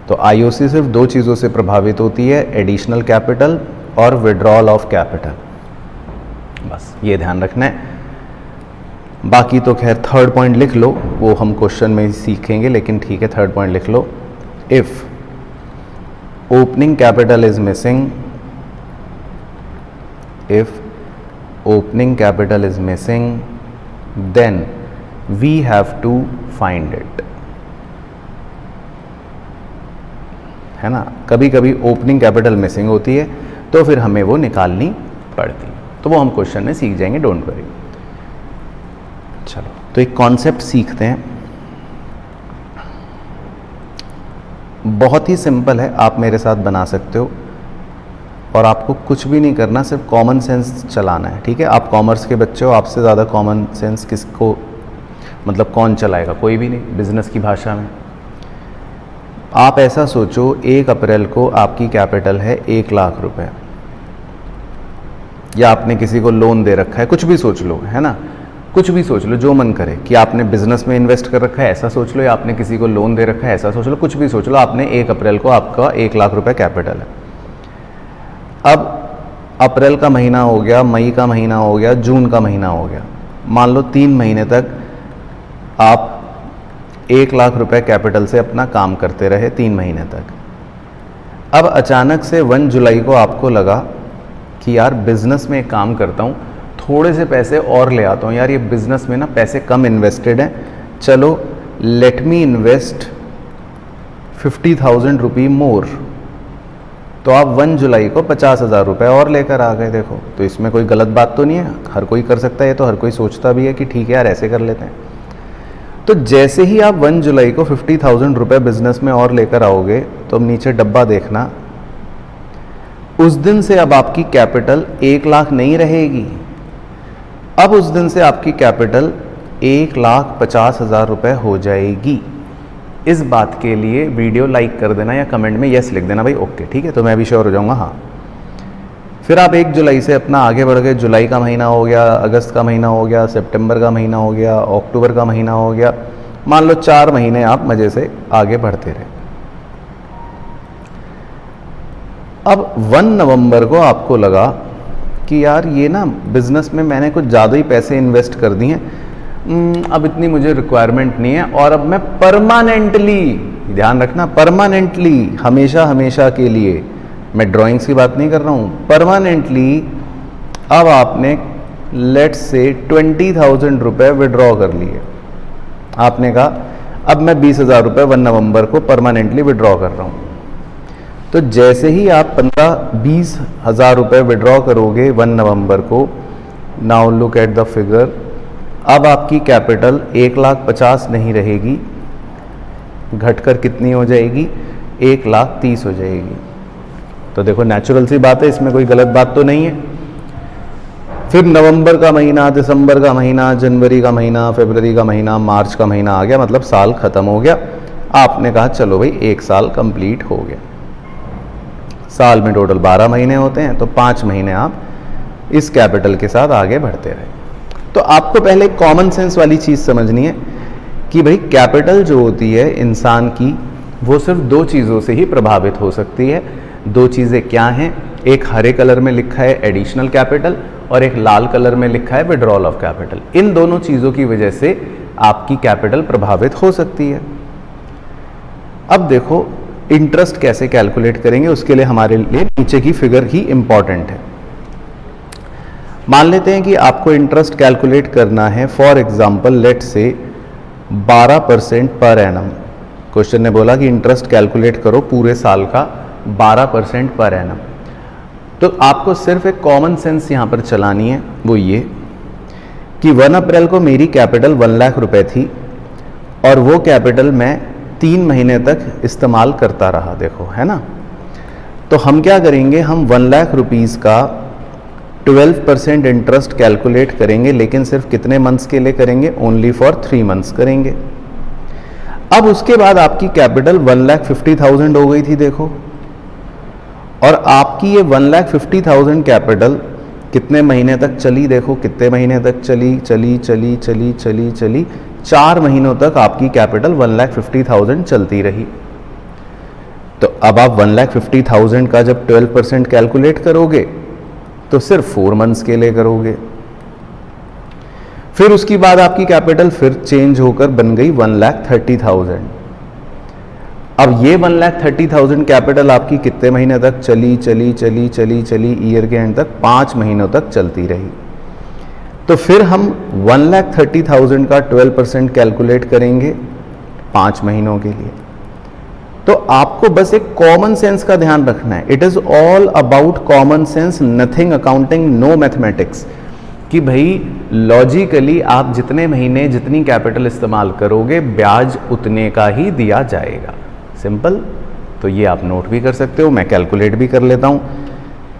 तो आईओसी सिर्फ 2 चीज़ों से प्रभावित होती है, एडिशनल कैपिटल और विड्रॉल ऑफ कैपिटल, बस ये ध्यान रखना है। बाकी तो खैर 3rd पॉइंट लिख लो, वो हम क्वेश्चन में ही सीखेंगे, लेकिन ठीक है 3rd पॉइंट लिख लो। If opening capital is missing, if opening capital is missing, then we have to find it, है ना। कभी कभी ओपनिंग कैपिटल मिसिंग होती है तो फिर हमें वो निकालनी पड़ती है, तो वो हम क्वेश्चन में सीख जाएंगे, डोंट वरी। चलो, तो एक कॉन्सेप्ट सीखते हैं, बहुत ही सिंपल है, आप मेरे साथ बना सकते हो और आपको कुछ भी नहीं करना, सिर्फ कॉमन सेंस चलाना है, ठीक है। आप कॉमर्स के बच्चे हो, आपसे ज़्यादा कॉमन सेंस किसको, मतलब कौन चलाएगा, कोई भी नहीं, बिजनेस की भाषा में। आप ऐसा सोचो, 1 अप्रैल को आपकी कैपिटल है 1 लाख रुपए, या आपने किसी को लोन दे रखा है, कुछ भी सोच लो, है ना, कुछ भी सोच लो जो मन करे, कि आपने बिजनेस में इन्वेस्ट कर रखा है ऐसा सोच लो, या आपने किसी को लोन दे रखा है ऐसा सोच लो, कुछ भी सोच लो। आपने 1 अप्रैल को आपका 1 लाख रुपए कैपिटल है। अब अप्रैल का महीना हो गया, मई का महीना हो गया, जून का महीना हो गया, मान लो 3 महीने तक आप 1 लाख रुपए कैपिटल से अपना काम करते रहे 3 महीने तक। अब अचानक से 1 जुलाई को आपको लगा कि यार बिजनेस में एक काम करता हूँ, थोड़े से पैसे और ले आता हूँ, यार ये बिजनेस में ना पैसे कम इन्वेस्टेड हैं, चलो लेट मी इन्वेस्ट 50,000 रुपये मोर। तो आप 1 जुलाई को 50,000 रुपये और लेकर आ गए। देखो, तो इसमें कोई गलत बात तो नहीं है, हर कोई कर सकता है, ये तो हर कोई सोचता भी है कि ठीक है यार ऐसे कर लेते हैं। तो जैसे ही आप 1 जुलाई को 50,000 रुपये बिजनेस में और लेकर आओगे, तो अब नीचे डब्बा देखना, उस दिन से अब आपकी कैपिटल 1 लाख नहीं रहेगी, अब उस दिन से आपकी कैपिटल 1,50,000 रुपये हो जाएगी। इस बात के लिए वीडियो लाइक कर देना या कमेंट में यस लिख देना भाई, ओके ठीक है, तो मैं भी श्योर हो जाऊंगा हाँ। फिर आप 1 जुलाई से अपना आगे बढ़ गए, जुलाई का महीना हो गया, अगस्त का महीना हो गया, सितंबर का महीना हो गया, अक्टूबर का महीना हो गया, मान लो 4 महीने आप मज़े से आगे बढ़ते रहे। अब 1 नवंबर को आपको लगा कि यार ये ना बिजनेस में मैंने कुछ ज़्यादा ही पैसे इन्वेस्ट कर दिए हैं, अब इतनी मुझे रिक्वायरमेंट नहीं है, और अब मैं परमानेंटली, ध्यान रखना परमानेंटली, हमेशा हमेशा के लिए, मैं ड्राइंग्स की बात नहीं कर रहा हूँ, परमानेंटली अब आपने लेट्स से 20,000 रुपये विड्रॉ कर लिए। आपने कहा अब मैं 20,000 रुपये 1 नवंबर को परमानेंटली विड्रॉ कर रहा हूँ। तो जैसे ही आप 15-20,000 रुपये विड्रॉ करोगे 1 नवंबर को, now look at the figure, अब आपकी कैपिटल 1,50,000 नहीं रहेगी, घटकर कितनी हो जाएगी, 1,30,000 हो जाएगी। तो देखो नेचुरल सी बात है, इसमें कोई गलत बात तो नहीं है। फिर नवंबर का महीना, दिसंबर का महीना, जनवरी का महीना, फरवरी का महीना, मार्च का महीना आ गया, मतलब साल खत्म हो गया। आपने कहा चलो भाई 1 साल कंप्लीट हो गया। साल में टोटल 12 महीने होते हैं, तो 5 महीने आप इस कैपिटल के साथ आगे बढ़ते रहे। तो आपको पहले कॉमन सेंस वाली चीज़ समझनी है कि भाई कैपिटल जो होती है इंसान की, वो सिर्फ 2 चीज़ों से ही प्रभावित हो सकती है। 2 चीज़ें क्या हैं, एक हरे कलर में लिखा है एडिशनल कैपिटल, और एक लाल कलर में लिखा है विड्रॉल ऑफ कैपिटल। इन दोनों चीज़ों की वजह से आपकी कैपिटल प्रभावित हो सकती है। अब देखो इंटरेस्ट कैसे कैलकुलेट करेंगे, उसके लिए हमारे लिए नीचे की फिगर ही इंपॉर्टेंट है। मान लेते हैं कि आपको इंटरेस्ट कैलकुलेट करना है, फॉर एग्जांपल लेट से 12% पर एनम। क्वेश्चन ने बोला कि इंटरेस्ट कैलकुलेट करो पूरे साल का 12% पर एनम। तो आपको सिर्फ एक कॉमन सेंस यहाँ पर चलानी है, वो ये कि 1 अप्रैल को मेरी कैपिटल 1 लाख रुपए थी और वो कैपिटल मैं 3 महीने तक इस्तेमाल करता रहा, देखो है ना। तो हम क्या करेंगे, हम 1 लाख रुपीज़ का 12% इंटरेस्ट कैलकुलेट करेंगे, लेकिन सिर्फ कितने मंथ्स के लिए करेंगे, ओनली फॉर 3 मंथ्स करेंगे। अब उसके बाद आपकी कैपिटल 1,50,000 हो गई थी, देखो, और आपकी ये 1,50,000 कैपिटल कितने महीने तक चली, देखो कितने महीने तक चली, 4 महीनों तक आपकी कैपिटल 1,50,000 चलती रही। तो अब आप 1,50,000 का जब 12% कैलकुलेट करोगे तो सिर्फ 4 मंथ्स के लिए करोगे। फिर उसकी बाद आपकी कैपिटल फिर चेंज होकर बन गई 1,30,000। अब ये 1,30,000 कैपिटल आपकी कितने महीने तक चली, ईयर के एंड तक 5 महीनों तक चलती रही। तो फिर हम 1,30,000 का 12% कैलकुलेट करेंगे 5 महीनों के लिए। तो आपको बस एक कॉमन सेंस का ध्यान रखना है, it is all about common sense, nothing accounting, no mathematics, कि भाई लॉजिकली आप जितने महीने जितनी कैपिटल इस्तेमाल करोगे ब्याज उतने का ही दिया जाएगा, सिंपल। तो ये आप नोट भी कर सकते हो, मैं कैलकुलेट भी कर लेता हूँ।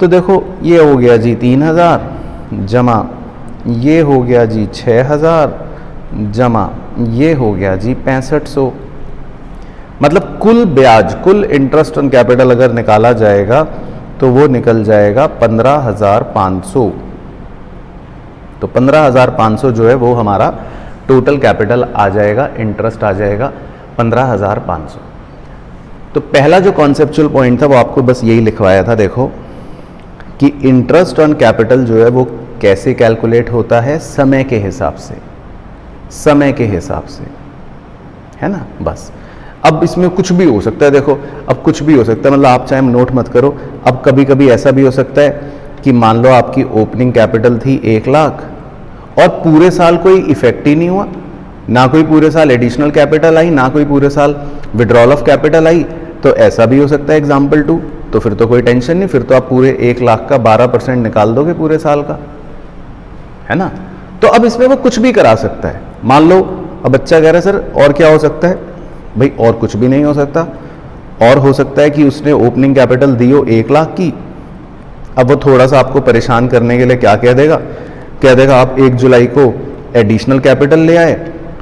तो देखो ये हो गया जी 3,000 जमा ये हो गया जी 6,000 जमा ये हो गया जी 6500। मतलब कुल ब्याज, कुल इंटरेस्ट ऑन कैपिटल अगर निकाला जाएगा तो वो निकल जाएगा 15,500। तो 15,500 जो है वो हमारा टोटल कैपिटल आ जाएगा, इंटरेस्ट आ जाएगा 15,500। तो पहला जो कॉन्सेप्चुअल पॉइंट था वो आपको बस यही लिखवाया था, देखो कि इंटरेस्ट ऑन कैपिटल जो है वो कैसे कैलकुलेट होता है, समय के हिसाब से, समय के हिसाब से, है ना। बस अब इसमें कुछ भी हो सकता है, देखो अब कुछ भी हो सकता है, मतलब आप चाहे नोट मत करो। अब कभी कभी ऐसा भी हो सकता है कि मान लो आपकी ओपनिंग कैपिटल थी 1 लाख और पूरे साल कोई इफेक्ट ही नहीं हुआ, ना कोई पूरे साल एडिशनल कैपिटल आई, ना कोई पूरे साल विड्रॉल ऑफ कैपिटल आई। तो ऐसा भी हो सकता है एग्जाम्पल 2। तो फिर तो कोई टेंशन नहीं, फिर तो आप पूरे 1 लाख का 12% निकाल दोगे पूरे साल का, है ना। तो अब इसमें वो कुछ भी करा सकता है। मान लो अब बच्चा कह रहा है सर और क्या हो सकता है, भाई और कुछ भी नहीं हो सकता। और हो सकता है कि उसने ओपनिंग कैपिटल दी हो 1 लाख की, अब वो थोड़ा सा आपको परेशान करने के लिए क्या कह देगा, कह देगा आप 1 जुलाई को एडिशनल कैपिटल ले आए,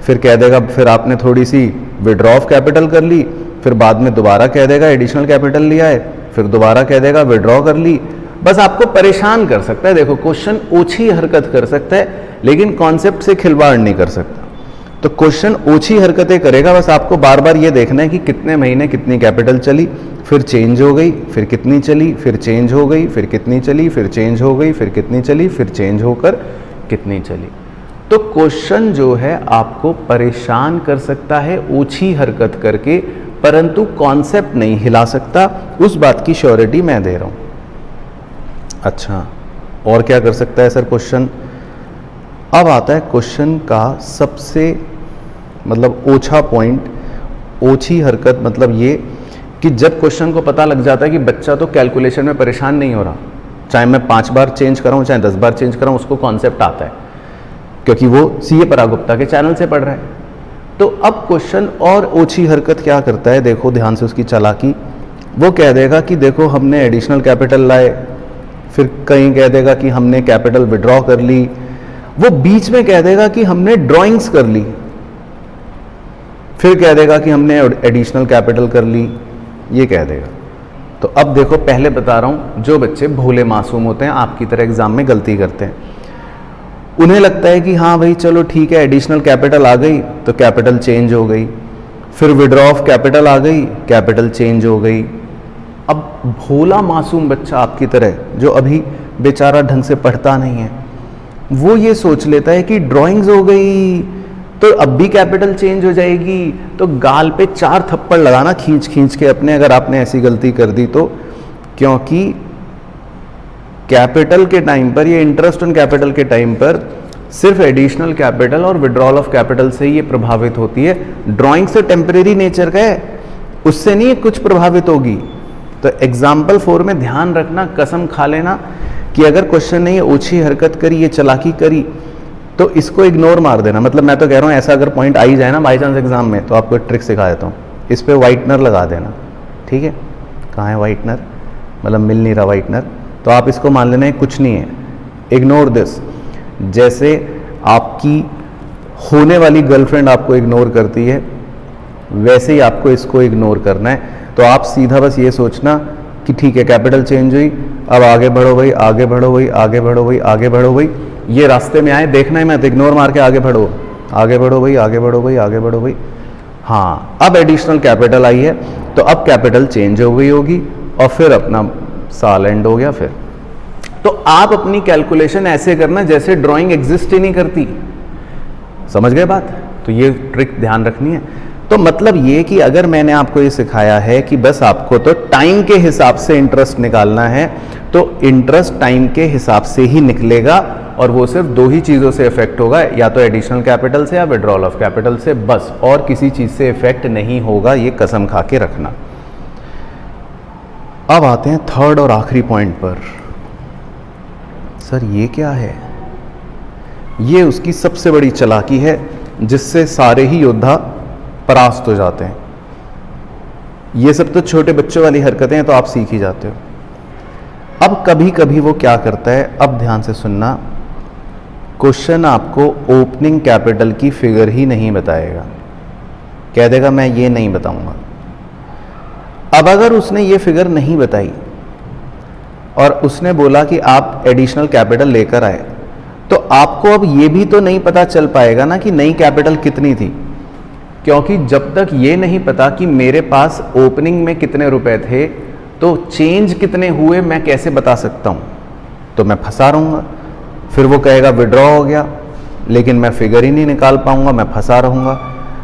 फिर कह देगा फिर आपने थोड़ी सी विड्रॉ ऑफ कैपिटल कर ली, फिर बाद में दोबारा कह देगा एडिशनल कैपिटल ले आए, फिर दोबारा कह देगा विड्रॉ कर ली। बस आपको परेशान कर सकता है। देखो क्वेश्चन ओछी हरकत कर सकता है लेकिन कॉन्सेप्ट से खिलवाड़ नहीं कर सकता। तो क्वेश्चन ओछी हरकतें करेगा, बस आपको बार बार ये देखना है कि कितने महीने कितनी कैपिटल चली, फिर चेंज हो गई, फिर कितनी चली, फिर चेंज हो गई, फिर कितनी चली, फिर चेंज हो गई, फिर कितनी चली, फिर चेंज होकर कितनी चली। तो क्वेश्चन जो है आपको परेशान कर सकता है ओछी हरकत करके, परंतु कॉन्सेप्ट नहीं हिला सकता, उस बात की श्योरिटी मैं दे रहा हूं। अच्छा और क्या कर सकता है सर क्वेश्चन। अब आता है क्वेश्चन का सबसे मतलब ओछा पॉइंट, ओछी हरकत, मतलब ये कि जब क्वेश्चन को पता लग जाता है कि बच्चा तो कैलकुलेशन में परेशान नहीं हो रहा, चाहे मैं 5 बार चेंज कराऊं चाहे 10 बार चेंज कराऊं, उसको कॉन्सेप्ट आता है क्योंकि वो सीए पराग गुप्ता के चैनल से पढ़ रहा है। तो अब क्वेश्चन और ओछी हरकत क्या करता है, देखो ध्यान से उसकी चालाकी। वो कह देगा कि देखो हमने एडिशनल कैपिटल लाए, फिर कहीं कह देगा कि हमने कैपिटल विड्रॉ कर ली, वो बीच में कह देगा कि हमने ड्राइंग्स कर ली, फिर कह देगा कि हमने एडिशनल कैपिटल कर ली, ये कह देगा। तो अब देखो पहले बता रहा हूं, जो बच्चे भोले मासूम होते हैं आपकी तरह एग्जाम में गलती करते हैं, उन्हें लगता है कि हाँ भाई चलो ठीक है एडिशनल कैपिटल आ गई तो कैपिटल चेंज हो गई, फिर विड्रॉ ऑफ कैपिटल आ गई कैपिटल चेंज हो गई, अब भोला मासूम बच्चा आपकी तरह जो अभी बेचारा ढंग से पढ़ता नहीं है, वो ये सोच लेता है कि ड्राइंग्स हो गई तो अब भी कैपिटल चेंज हो जाएगी, तो गाल पे 4 थप्पड़ लगाना खींच खींच के अपने, अगर आपने ऐसी गलती कर दी तो। क्योंकि कैपिटल के टाइम पर, ये इंटरेस्ट ऑन कैपिटल के टाइम पर सिर्फ एडिशनल कैपिटल और विड्रॉल ऑफ कैपिटल से ही ये प्रभावित होती है। ड्राइंग से टेम्परेरी नेचर का है, उससे नहीं कुछ प्रभावित होगी। तो एग्जाम्पल 4 में ध्यान रखना, कसम खा लेना कि अगर क्वेश्चन ने ये ओछी हरकत करी, ये चालाकी करी, तो इसको इग्नोर मार देना। मतलब मैं तो कह रहा हूँ ऐसा अगर पॉइंट आ ही जाए ना बाई चांस एग्जाम में, तो आपको एक ट्रिक सिखा देता हूँ, इस पे वाइटनर लगा देना, ठीक है। कहाँ है वाइटनर, मतलब मिल नहीं रहा वाइटनर, तो आप इसको मान लेना है कुछ नहीं है, इग्नोर दिस। जैसे आपकी होने वाली गर्लफ्रेंड आपको इग्नोर करती है, वैसे ही आपको इसको इग्नोर करना है। तो आप सीधा बस ये सोचना कि ठीक है कैपिटल चेंज हुई, अब आगे बढ़ो भाई, आगे बढ़ो भाई, आगे बढ़ो भाई, आगे बढ़ो भाई, ये रास्ते में आए देखना ही मत, इग्नोर मार के आगे बढ़ो, आगे बढ़ो भाई, आगे बढ़ो भाई, आगे बढ़ो भाई। हाँ, अब एडिशनल कैपिटल आई है तो अब कैपिटल चेंज हो गई होगी और फिर अपना साल एंड हो गया। फिर तो आप अपनी कैलकुलेशन ऐसे करना जैसे ड्राइंग एग्जिस्ट ही नहीं करती। समझ गए बात? तो ये ट्रिक ध्यान रखनी है। तो मतलब ये कि अगर मैंने आपको ये सिखाया है कि बस आपको तो टाइम के हिसाब से इंटरेस्ट निकालना है, तो इंटरेस्ट टाइम के हिसाब से ही निकलेगा और वो सिर्फ 2 ही चीज़ों से इफेक्ट होगा, या तो एडिशनल कैपिटल से या विड्रॉल ऑफ कैपिटल से, बस, और किसी चीज़ से इफेक्ट नहीं होगा, ये कसम खा के रखना। अब आते हैं थर्ड और आखिरी पॉइंट पर। सर ये क्या है? ये उसकी सबसे बड़ी चालाकी है जिससे सारे ही योद्धा परास्त हो जाते हैं। ये सब तो छोटे बच्चों वाली हरकतें हैं, तो आप सीख ही जाते हो। अब कभी कभी वो क्या करता है, अब ध्यान से सुनना, क्वेश्चन आपको ओपनिंग कैपिटल की फिगर ही नहीं बताएगा, कह देगा मैं ये नहीं बताऊंगा। अब अगर उसने ये फिगर नहीं बताई और उसने बोला कि आप एडिशनल कैपिटल लेकर आए, तो आपको अब ये भी तो नहीं पता चल पाएगा ना कि नई कैपिटल कितनी थी, क्योंकि जब तक ये नहीं पता कि मेरे पास ओपनिंग में कितने रुपए थे तो चेंज कितने हुए मैं कैसे बता सकता हूँ, तो मैं फंसा रहूँगा। फिर वो कहेगा विड्रॉ हो गया, लेकिन मैं फिगर ही नहीं निकाल पाऊंगा, मैं फंसा रहूँगा।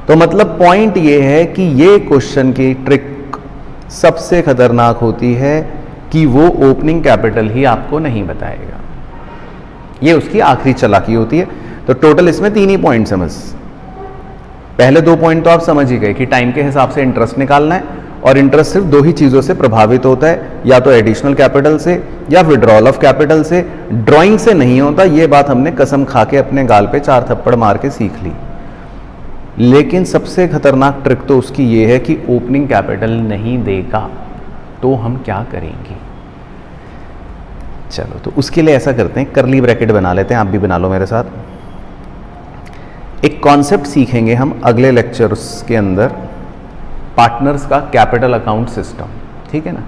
तो मतलब पॉइंट ये है कि ये क्वेश्चन की ट्रिक सबसे खतरनाक होती है कि वो ओपनिंग कैपिटल ही आपको नहीं बताएगा, ये उसकी आखिरी चालाकी होती है। तो टोटल इसमें 3 ही पॉइंट्स हैं बस। पहले 2 पॉइंट तो आप समझ ही गए कि टाइम के हिसाब से इंटरेस्ट निकालना है, और इंटरेस्ट सिर्फ 2 ही चीज़ों से प्रभावित होता है, या तो एडिशनल कैपिटल से या विड्रॉल ऑफ कैपिटल से, ड्राइंग से नहीं होता। ये बात हमने कसम खा के अपने गाल पे 4 थप्पड़ मार के सीख ली। लेकिन सबसे खतरनाक ट्रिक तो उसकी ये है कि ओपनिंग कैपिटल नहीं देगा, तो हम क्या करेंगे? चलो, तो उसके लिए ऐसा करते हैं, करली ब्रैकेट बना लेते हैं, आप भी बना लो मेरे साथ। एक कॉन्सेप्ट सीखेंगे हम अगले लेक्चर्स के अंदर, पार्टनर्स का कैपिटल अकाउंट सिस्टम, ठीक है ना।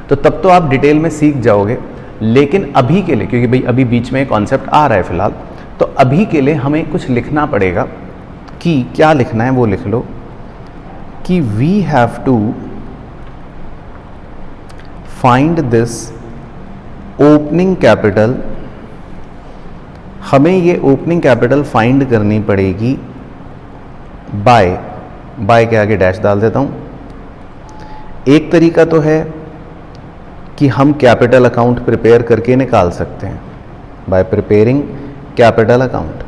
तो तब तो आप डिटेल में सीख जाओगे, लेकिन अभी के लिए, क्योंकि भाई अभी बीच में कॉन्सेप्ट आ रहा है फिलहाल, तो अभी के लिए हमें कुछ लिखना पड़ेगा। कि क्या लिखना है वो लिख लो कि we have to find this opening capital. हमें ये ओपनिंग कैपिटल फाइंड करनी पड़ेगी बाय के आगे डैश डाल देता हूँ। एक तरीका तो है कि हम कैपिटल अकाउंट प्रिपेयर करके निकाल सकते हैं, बाय प्रिपेयरिंग कैपिटल अकाउंट।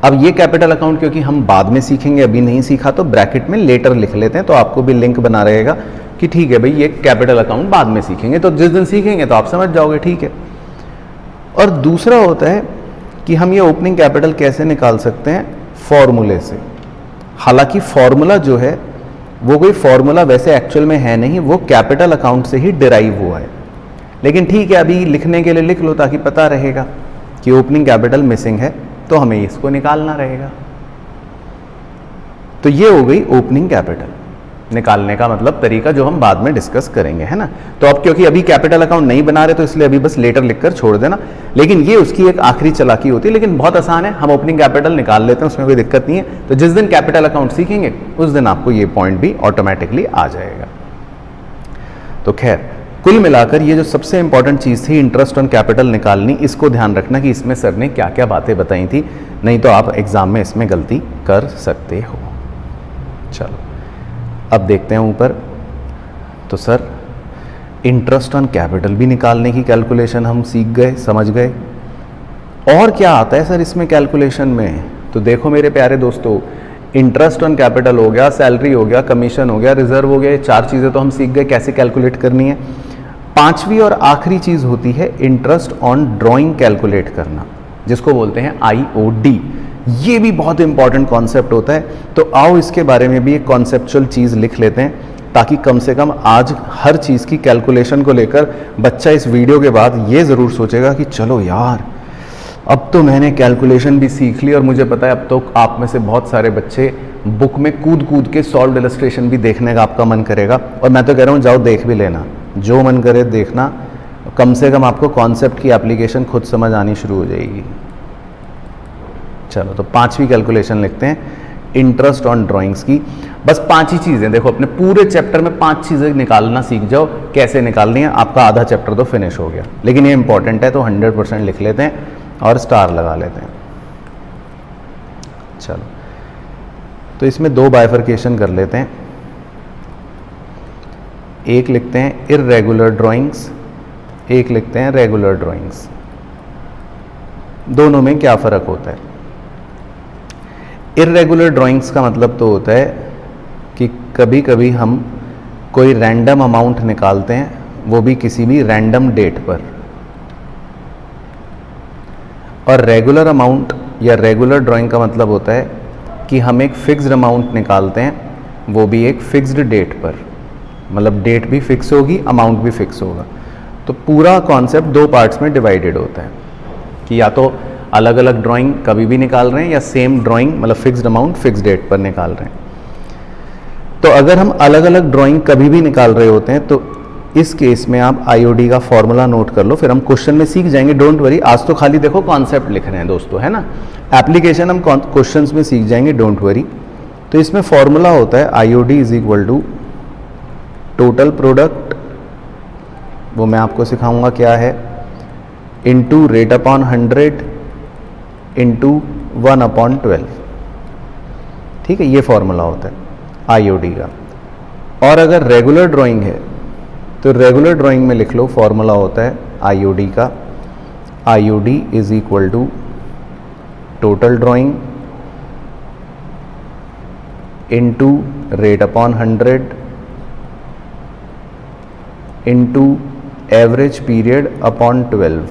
अब ये कैपिटल अकाउंट क्योंकि हम बाद में सीखेंगे, अभी नहीं सीखा, तो ब्रैकेट में लेटर लिख लेते हैं, तो आपको भी लिंक बना रहेगा कि ठीक है भाई ये कैपिटल अकाउंट बाद में सीखेंगे, तो जिस दिन सीखेंगे तो आप समझ जाओगे, ठीक है। और दूसरा होता है कि हम ये ओपनिंग कैपिटल कैसे निकाल सकते हैं, फॉर्मूले से। हालांकि फॉर्मूला जो है वो कोई फॉर्मूला वैसे एक्चुअल में है नहीं, वो कैपिटल अकाउंट से ही डिराइव हुआ है, लेकिन ठीक है अभी लिखने के लिए लिख लो ताकि पता रहेगा कि ओपनिंग कैपिटल मिसिंग है, तो हमें इसको निकालना रहेगा। तो ये हो गई ओपनिंग कैपिटल निकालने का मतलब तरीका, जो हम बाद में डिस्कस करेंगे, है ना। तो अब क्योंकि अभी कैपिटल अकाउंट नहीं बना रहे, तो इसलिए अभी बस लेटर लिखकर छोड़ देना। लेकिन ये उसकी एक आखिरी चालाकी होती है, लेकिन बहुत आसान है, हम ओपनिंग कैपिटल निकाल लेते हैं, उसमें कोई दिक्कत नहीं है। तो जिस दिन कैपिटल अकाउंट सीखेंगे उस दिन आपको ये पॉइंट भी ऑटोमेटिकली आ जाएगा। तो खैर, कुल मिलाकर ये जो सबसे इंपॉर्टेंट चीज़ थी इंटरेस्ट ऑन कैपिटल निकालनी, इसको ध्यान रखना कि इसमें सर ने क्या क्या बातें बताई थी, नहीं तो आप एग्ज़ाम में इसमें गलती कर सकते हो। चलो अब देखते हैं ऊपर। तो सर इंटरेस्ट ऑन कैपिटल भी निकालने की कैलकुलेशन हम सीख गए, समझ गए। और क्या आता है सर इसमें कैलकुलेशन में? तो देखो मेरे प्यारे दोस्तों, इंटरेस्ट ऑन कैपिटल हो गया, सैलरी हो गया, कमीशन हो गया, रिजर्व हो गया, ये 4 चीज़ें तो हम सीख गए कैसे कैलकुलेट करनी है। 5वीं और आखिरी चीज़ होती है इंटरेस्ट ऑन ड्राइंग कैलकुलेट करना, जिसको बोलते हैं IOD। ये भी बहुत इंपॉर्टेंट कॉन्सेप्ट होता है। तो आओ इसके बारे में भी एक कॉन्सेप्चुअल चीज़ लिख लेते हैं, ताकि कम से कम आज हर चीज़ की कैलकुलेशन को लेकर बच्चा इस वीडियो के बाद ये ज़रूर सोचेगा कि चलो यार, अब तो मैंने कैलकुलेशन भी सीख ली और मुझे पता है अब तो आप में से बहुत सारे बच्चे बुक में कूद कूद के सॉल्व इलस्ट्रेशन भी देखने का आपका मन करेगा। और मैं तो कह रहा हूँ जाओ देख भी लेना, जो मन करे देखना, कम से कम आपको कॉन्सेप्ट की एप्लीकेशन खुद समझ आनी शुरू हो जाएगी। चलो तो 5वीं कैलकुलेशन लिखते हैं इंटरेस्ट ऑन ड्राइंग्स की। बस 5 ही चीज़ें, देखो अपने पूरे चैप्टर में 5 चीज़ें निकालना सीख जाओ, कैसे निकालनी है, आपका आधा चैप्टर तो फिनिश हो गया। लेकिन ये इंपॉर्टेंट है तो 100% लिख लेते हैं और स्टार लगा लेते हैं। चलो तो इसमें 2 बाइफर्केशन कर लेते हैं। एक लिखते हैं इर्रेगुलर ड्राइंग्स, एक लिखते हैं रेगुलर ड्राइंग्स। दोनों में क्या फ़र्क होता है? इर्रेगुलर ड्राइंग्स का मतलब तो होता है कि कभी कभी हम कोई रैंडम अमाउंट निकालते हैं, वो भी किसी भी रैंडम डेट पर। और रेगुलर अमाउंट या रेगुलर ड्राइंग का मतलब होता है कि हम एक फिक्स्ड अमाउंट निकालते हैं, वो भी एक फिक्स्ड डेट पर, मतलब डेट भी फिक्स होगी, अमाउंट भी फिक्स होगा। तो पूरा कॉन्सेप्ट 2 पार्ट्स में डिवाइडेड होता है कि या तो अलग अलग ड्राइंग कभी भी निकाल रहे हैं या सेम ड्राइंग मतलब फिक्स्ड अमाउंट फिक्स डेट पर निकाल रहे हैं। तो अगर हम अलग अलग ड्राइंग कभी भी निकाल रहे होते हैं तो इस केस में आप IOD का फॉर्मूला नोट कर लो, फिर हम क्वेश्चन में सीख जाएंगे, डोंट वरी। आज तो खाली देखो कॉन्सेप्ट लिख रहे हैं दोस्तों, है ना। एप्लीकेशन हम क्वेश्चंस में सीख जाएंगे, डोंट वरी। तो इसमें फॉर्मूला होता है IOD is equal to total product, वो मैं आपको सिखाऊंगा क्या है, इंटू रेट अपॉन 100 इंटू 1/12। ठीक है, ये फॉर्मूला होता है IOD का। और अगर रेगुलर ड्राइंग है तो रेगुलर ड्राइंग में लिख लो, फॉर्मूला होता है IOD का, IOD is equal to total drawing into rate upon 100 into average period upon 12।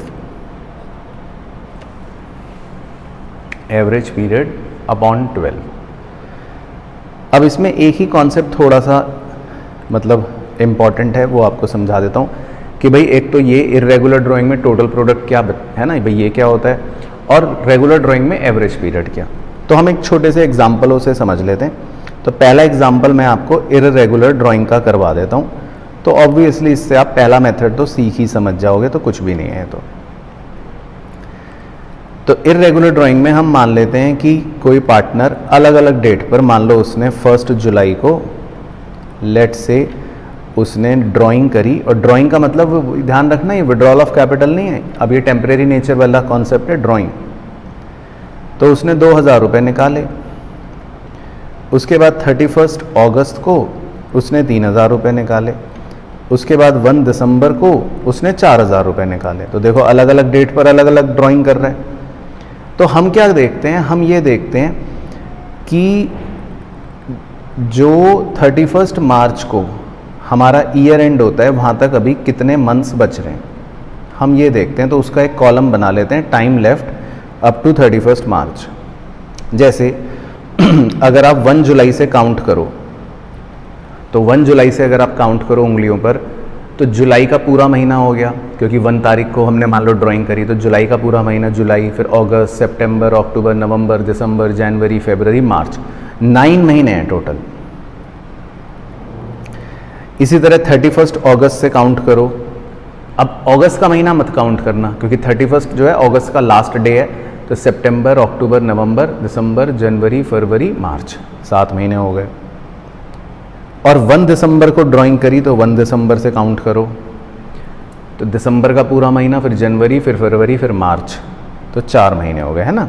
Average period upon 12। अब इसमें एक ही कॉन्सेप्ट थोड़ा सा मतलब इम्पॉर्टेंट है, वो आपको समझा देता हूँ कि भाई एक तो ये इर्रेगुलर ड्राइंग में टोटल प्रोडक्ट क्या है ना भाई, ये क्या होता है, और रेगुलर ड्राइंग में एवरेज पीरियड क्या। तो हम एक छोटे से एग्जाम्पलों से समझ लेते हैं। तो पहला एग्जाम्पल मैं आपको इर्रेगुलर ड्राइंग का करवा देता हूँ। तो ऑब्वियसली इससे आप पहला मेथड तो सीख ही समझ जाओगे, तो कुछ भी नहीं है। तो इर्रेगुलर ड्राइंग में हम मान लेते हैं कि कोई पार्टनर अलग अलग डेट पर, मान लो उसने 1 जुलाई को लेट से उसने ड्राइंग करी, और ड्राइंग का मतलब ध्यान रखना ये विड्रॉल ऑफ कैपिटल नहीं है, अब ये टेम्परेरी नेचर वाला कॉन्सेप्ट है ड्राइंग। तो उसने 2000 रुपये निकाले। उसके बाद 31 अगस्त को उसने 3000 रुपये निकाले। उसके बाद 1 दिसंबर को उसने 4000 रुपये निकाले। तो देखो अलग अलग डेट पर अलग अलग ड्राइंग कर रहे हैं। तो हम क्या देखते हैं, हम ये देखते हैं कि जो 31 मार्च को हमारा ईयर एंड होता है, वहाँ तक अभी कितने मंथ्स बच रहे हैं, हम ये देखते हैं। तो उसका एक कॉलम बना लेते हैं, टाइम लेफ्ट अप टू 31 मार्च। जैसे अगर आप 1 जुलाई से काउंट करो, तो 1 जुलाई से अगर आप काउंट करो उंगलियों पर, तो जुलाई का पूरा महीना हो गया, क्योंकि 1 तारीख को हमने मान लो ड्राइंग करी, तो जुलाई का पूरा महीना जुलाई, फिर अगस्त, सितंबर, अक्टूबर, नवंबर, दिसंबर, जनवरी, फरवरी, मार्च, 9 महीने हैं टोटल। इसी तरह 31 अगस्त से काउंट करो। अब अगस्त का महीना मत काउंट करना, क्योंकि 31 जो है अगस्त का लास्ट डे है। तो सितंबर, अक्टूबर, नवंबर, दिसंबर, जनवरी, फरवरी, मार्च, 7 महीने हो गए। और 1 दिसंबर को ड्राइंग करी, तो 1 दिसंबर से काउंट करो। तो दिसंबर का पूरा महीना, फिर जनवरी, फिर फरवरी, फिर मार्च, तो 4 महीने हो गए, है ना।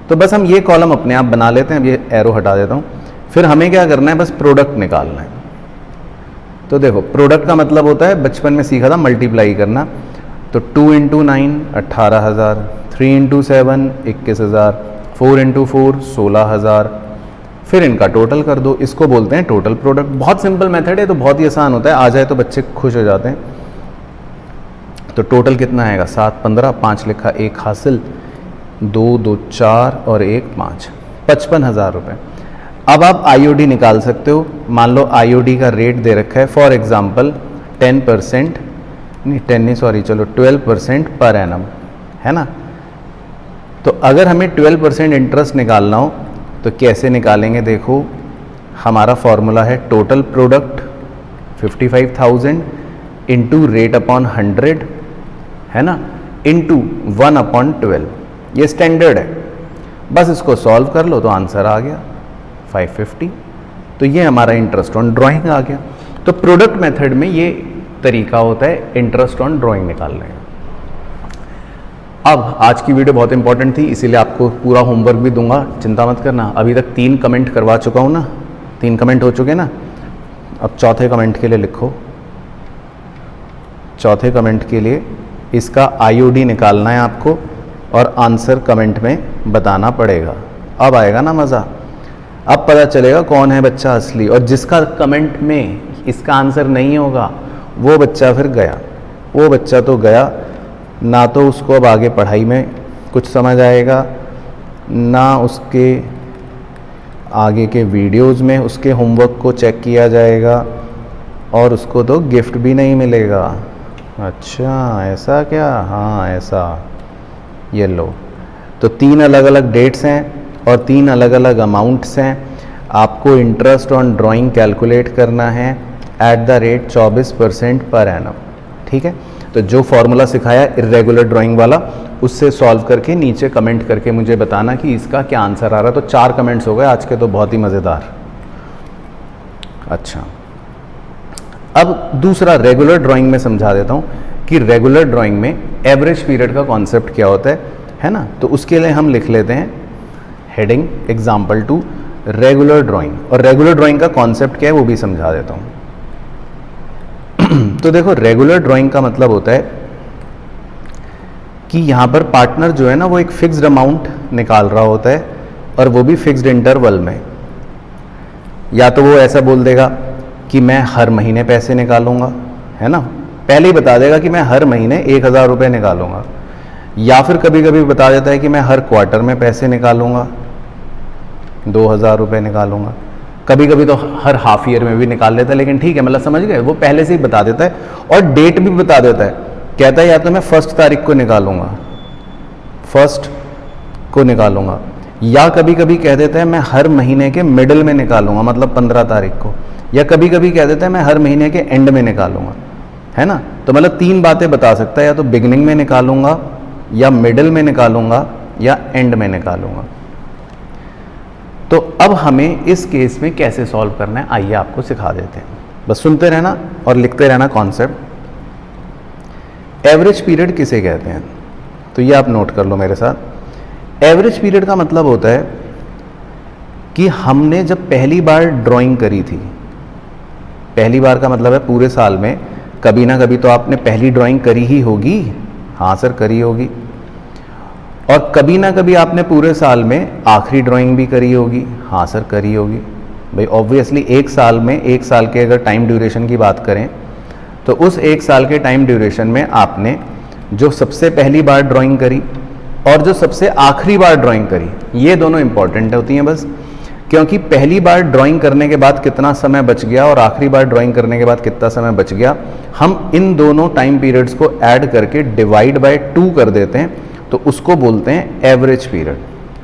तो बस हम ये कॉलम अपने आप बना लेते हैं। अब ये एरो हटा देता हूँ। फिर हमें क्या करना है, बस प्रोडक्ट निकालना है। तो देखो प्रोडक्ट का मतलब होता है, बचपन में सीखा था मल्टीप्लाई करना। तो 2 × 9 18,000, 3 × 7 21,000, 4 × 4 16,000, फिर इनका टोटल कर दो। इसको बोलते हैं टोटल प्रोडक्ट। बहुत सिंपल मेथड है, तो बहुत ही आसान होता है, आ जाए तो बच्चे खुश हो जाते हैं। तो टोटल कितना आएगा, 7 15, 5 लिखा, 1 हासिल, 2 2 4 और 1 5, 55,000 रुपये। अब आप आईओडी निकाल सकते हो। मान लो आईओडी का रेट दे रखा है फॉर एग्जांपल 10%, नहीं 10 नहीं सॉरी, चलो 12% पर एनम, है ना। तो अगर हमें 12% इंटरेस्ट निकालना हो तो कैसे निकालेंगे, देखो हमारा फॉर्मूला है total product 55,000 into rate upon 100, है ना, इंटू 1/12। ये स्टैंडर्ड है, बस इसको सॉल्व कर लो तो आंसर आ गया 550। तो ये हमारा इंटरेस्ट ऑन ड्राइंग आ गया। तो प्रोडक्ट मेथड में ये तरीका होता है इंटरेस्ट ऑन ड्राइंग निकालने का। अब आज की वीडियो बहुत इंपॉर्टेंट थी, इसीलिए आपको पूरा होमवर्क भी दूंगा, चिंता मत करना। अभी तक 3 कमेंट करवा चुका हूँ ना, 3 कमेंट हो चुके ना। अब चौथे कमेंट के लिए लिखो, चौथे कमेंट के लिए इसका आईओडी निकालना है आपको और आंसर कमेंट में बताना पड़ेगा। अब आएगा ना मज़ा, अब पता चलेगा कौन है बच्चा असली। और जिसका कमेंट में इसका आंसर नहीं होगा वो बच्चा फिर गया, वो बच्चा तो गया ना। तो उसको अब आगे पढ़ाई में कुछ समझ आएगा ना, उसके आगे के वीडियोस में उसके होमवर्क को चेक किया जाएगा और उसको तो गिफ्ट भी नहीं मिलेगा। अच्छा ऐसा क्या, हाँ ऐसा। ये लो, तो 3 अलग अलग डेट्स हैं और 3 अलग अलग अमाउंट्स हैं। आपको इंटरेस्ट ऑन ड्राइंग कैलकुलेट करना है at the rate 24% per annum, ठीक है। तो जो फॉर्मूला सिखाया इर्रेगुलर ड्राइंग वाला, उससे सॉल्व करके नीचे कमेंट करके मुझे बताना कि इसका क्या आंसर आ रहा है। तो 4 कमेंट्स हो गए आज के, तो बहुत ही मज़ेदार। अच्छा, अब दूसरा रेगुलर ड्राइंग में समझा देता हूँ कि रेगुलर ड्राइंग में एवरेज पीरियड का कॉन्सेप्ट क्या होता है ना। तो उसके लिए हम लिख लेते हैं हेडिंग एग्जाम्पल 2 रेगुलर ड्राइंग, और रेगुलर ड्राइंग का कॉन्सेप्ट क्या है वो भी समझा देता हूँ। तो देखो रेगुलर ड्राइंग का मतलब होता है कि यहाँ पर पार्टनर जो है ना वो एक फिक्स्ड अमाउंट निकाल रहा होता है और वो भी फिक्स्ड इंटरवल में। या तो वो ऐसा बोल देगा कि मैं हर महीने पैसे निकालूंगा, है ना, पहले ही बता देगा कि मैं हर महीने 1,000 रुपये निकालूंगा। या फिर कभी कभी बता देता है कि मैं हर क्वार्टर में पैसे निकालूंगा, 2,000 रुपये निकालूंगा। कभी कभी तो हर हाफ ईयर में भी निकाल लेता है, लेकिन ठीक है, मतलब समझ गए, वो पहले से ही बता देता है और डेट भी बता देता है। कहता है या तो मैं 1 तारीख को निकालूंगा, 1 को निकालूंगा, या कभी कभी कह देता है मैं हर महीने के मिडिल में निकालूंगा, मतलब 15 तारीख को, या कभी कभी कह देता है मैं हर महीने के एंड में निकालूंगा, है ना। तो मतलब 3 बातें बता सकता है, या तो बिगिनिंग में निकालूंगा, या मिडिल में निकालूंगा, या एंड में निकालूंगा। तो अब हमें इस केस में कैसे सॉल्व करना है आइए आपको सिखा देते हैं। बस सुनते रहना और लिखते रहना कॉन्सेप्ट। एवरेज पीरियड किसे कहते हैं, तो ये आप नोट कर लो मेरे साथ। एवरेज पीरियड का मतलब होता है कि हमने जब पहली बार ड्राइंग करी थी, पहली बार का मतलब है पूरे साल में कभी ना कभी तो आपने पहली ड्राइंग करी ही होगी, हाँ सर करी होगी, और कभी ना कभी आपने पूरे साल में आखिरी ड्राइंग भी करी होगी, हाँ सर करी होगी। भाई ऑब्वियसली एक साल में, एक साल के अगर टाइम ड्यूरेशन की बात करें तो उस 1 साल के टाइम ड्यूरेशन में आपने जो सबसे पहली बार ड्राइंग करी और जो सबसे आखिरी बार ड्राइंग करी, ये दोनों इंपॉर्टेंट होती हैं बस। क्योंकि पहली बार ड्राइंग करने के बाद कितना समय बच गया और आखिरी बार ड्राइंग करने के बाद कितना समय बच गया, हम इन दोनों टाइम पीरियड्स को ऐड करके डिवाइड बाय 2 कर देते हैं, तो उसको बोलते हैं एवरेज पीरियड।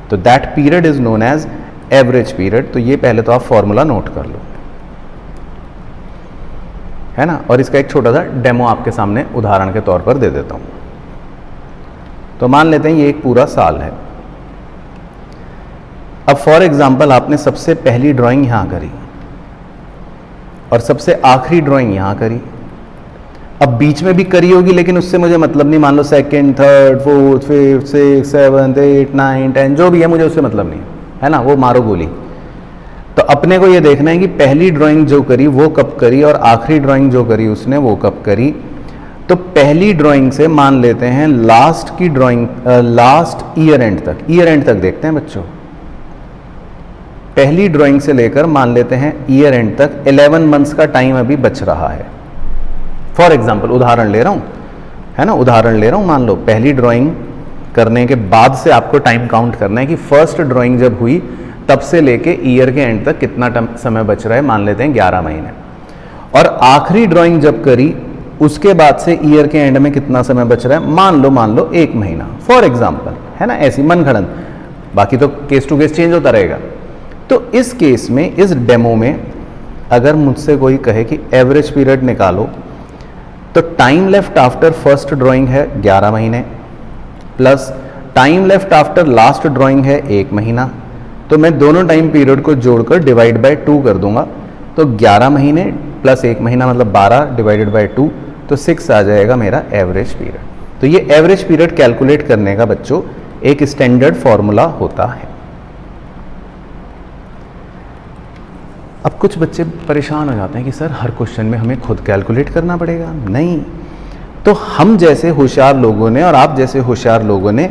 तो that period is known as average period. तो ये पहले तो आप फॉर्मूला नोट कर लो, है ना। और इसका एक छोटा सा डेमो आपके सामने उदाहरण के तौर पर दे देता हूं। तो मान लेते हैं ये एक पूरा साल है। अब फॉर एग्जाम्पल आपने सबसे पहली ड्राइंग यहां करी और सबसे आखिरी ड्राइंग यहां करी। अब बीच में भी करी होगी लेकिन उससे मुझे मतलब नहीं, मान लो second, third, fourth, fifth, six, seventh, 8, 9, 10 जो भी है, मुझे उससे मतलब नहीं है ना, वो मारो गोली। तो अपने को ये देखना है कि पहली ड्राइंग जो करी वो कब करी और आखिरी ड्राइंग जो करी उसने वो कब करी। तो पहली ड्राइंग से मान लेते हैं लास्ट की ड्राइंग, लास्ट ईयर एंड तक देखते हैं बच्चों। पहली ड्राइंग से लेकर मान लेते हैं ईयर एंड तक 11 मंथ्स का टाइम अभी बच रहा है। फॉर एग्जाम्पल उदाहरण ले रहा हूं, है ना, उदाहरण ले रहा हूं। मान लो पहली ड्राइंग करने के बाद से आपको टाइम काउंट करना है कि फर्स्ट ड्राइंग जब हुई तब से लेके ईयर के एंड तक कितना समय बच रहा है, मान लेते हैं 11 महीने। और आखिरी ड्राइंग जब करी उसके बाद से ईयर के एंड में कितना समय बच रहा है, मान लो 1 महीना फॉर एग्जाम्पल, है ना, ऐसी मनगढ़ंत। बाकी तो केस टू केस चेंज होता रहेगा। तो इस केस में, इस डेमो में अगर मुझसे कोई कहे कि एवरेज पीरियड निकालो, तो time left after first drawing है 11 महीने plus time left after last drawing है 1 महीना। तो मैं दोनों टाइम पीरियड को जोड़कर डिवाइड बाय 2 कर दूंगा। तो 11 महीने प्लस 1 महीना मतलब 12 डिवाइडेड बाय 2, तो 6 आ जाएगा मेरा एवरेज पीरियड। तो ये एवरेज पीरियड कैलकुलेट करने का बच्चों एक स्टैंडर्ड फॉर्मूला होता है। अब कुछ बच्चे परेशान हो जाते हैं कि सर हर क्वेश्चन में हमें खुद कैलकुलेट करना पड़ेगा। नहीं, तो हम जैसे होशियार लोगों ने और आप जैसे होशियार लोगों ने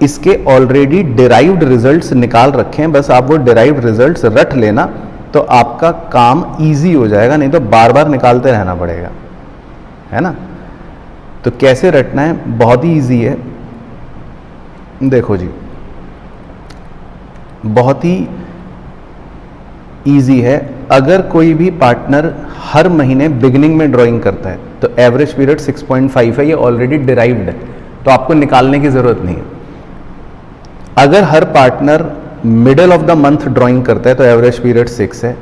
इसके ऑलरेडी डिराइव्ड रिजल्ट्स निकाल रखे हैं, बस आप वो डिराइव्ड रिजल्ट्स रट लेना तो आपका काम इजी हो जाएगा, नहीं तो बार बार निकालते रहना पड़ेगा, है ना। तो कैसे रटना है, बहुत ही इजी है। देखो जी, बहुत ही इजी है। अगर कोई भी पार्टनर हर महीने बिगिनिंग में ड्राइंग करता है तो एवरेज पीरियड 6.5 है, ये ऑलरेडी डिराइव्ड है, तो आपको निकालने की जरूरत नहीं है। अगर हर partner middle of the month drawing करता है तो एवरेज पीरियड 6 है।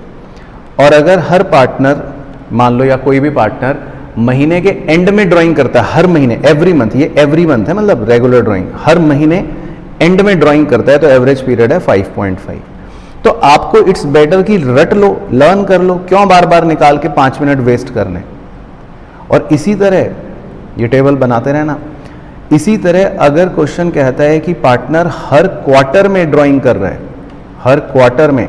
और अगर हर पार्टनर, मान लो या कोई भी पार्टनर महीने के एंड में ड्राइंग करता है, हर महीने, एवरी मंथ, ये एवरी मंथ है मतलब रेगुलर ड्राइंग, हर महीने एंड में ड्राइंग करता है तो एवरेज पीरियड है 5.5। तो आपको इट्स बेटर कि रट लो, लर्न कर लो, क्यों बार बार निकाल के 5 मिनट वेस्ट करने। और इसी तरह ये टेबल बनाते रहना। इसी तरह अगर क्वेश्चन कहता है कि पार्टनर हर क्वार्टर में ड्राइंग कर रहा है, हर क्वार्टर में,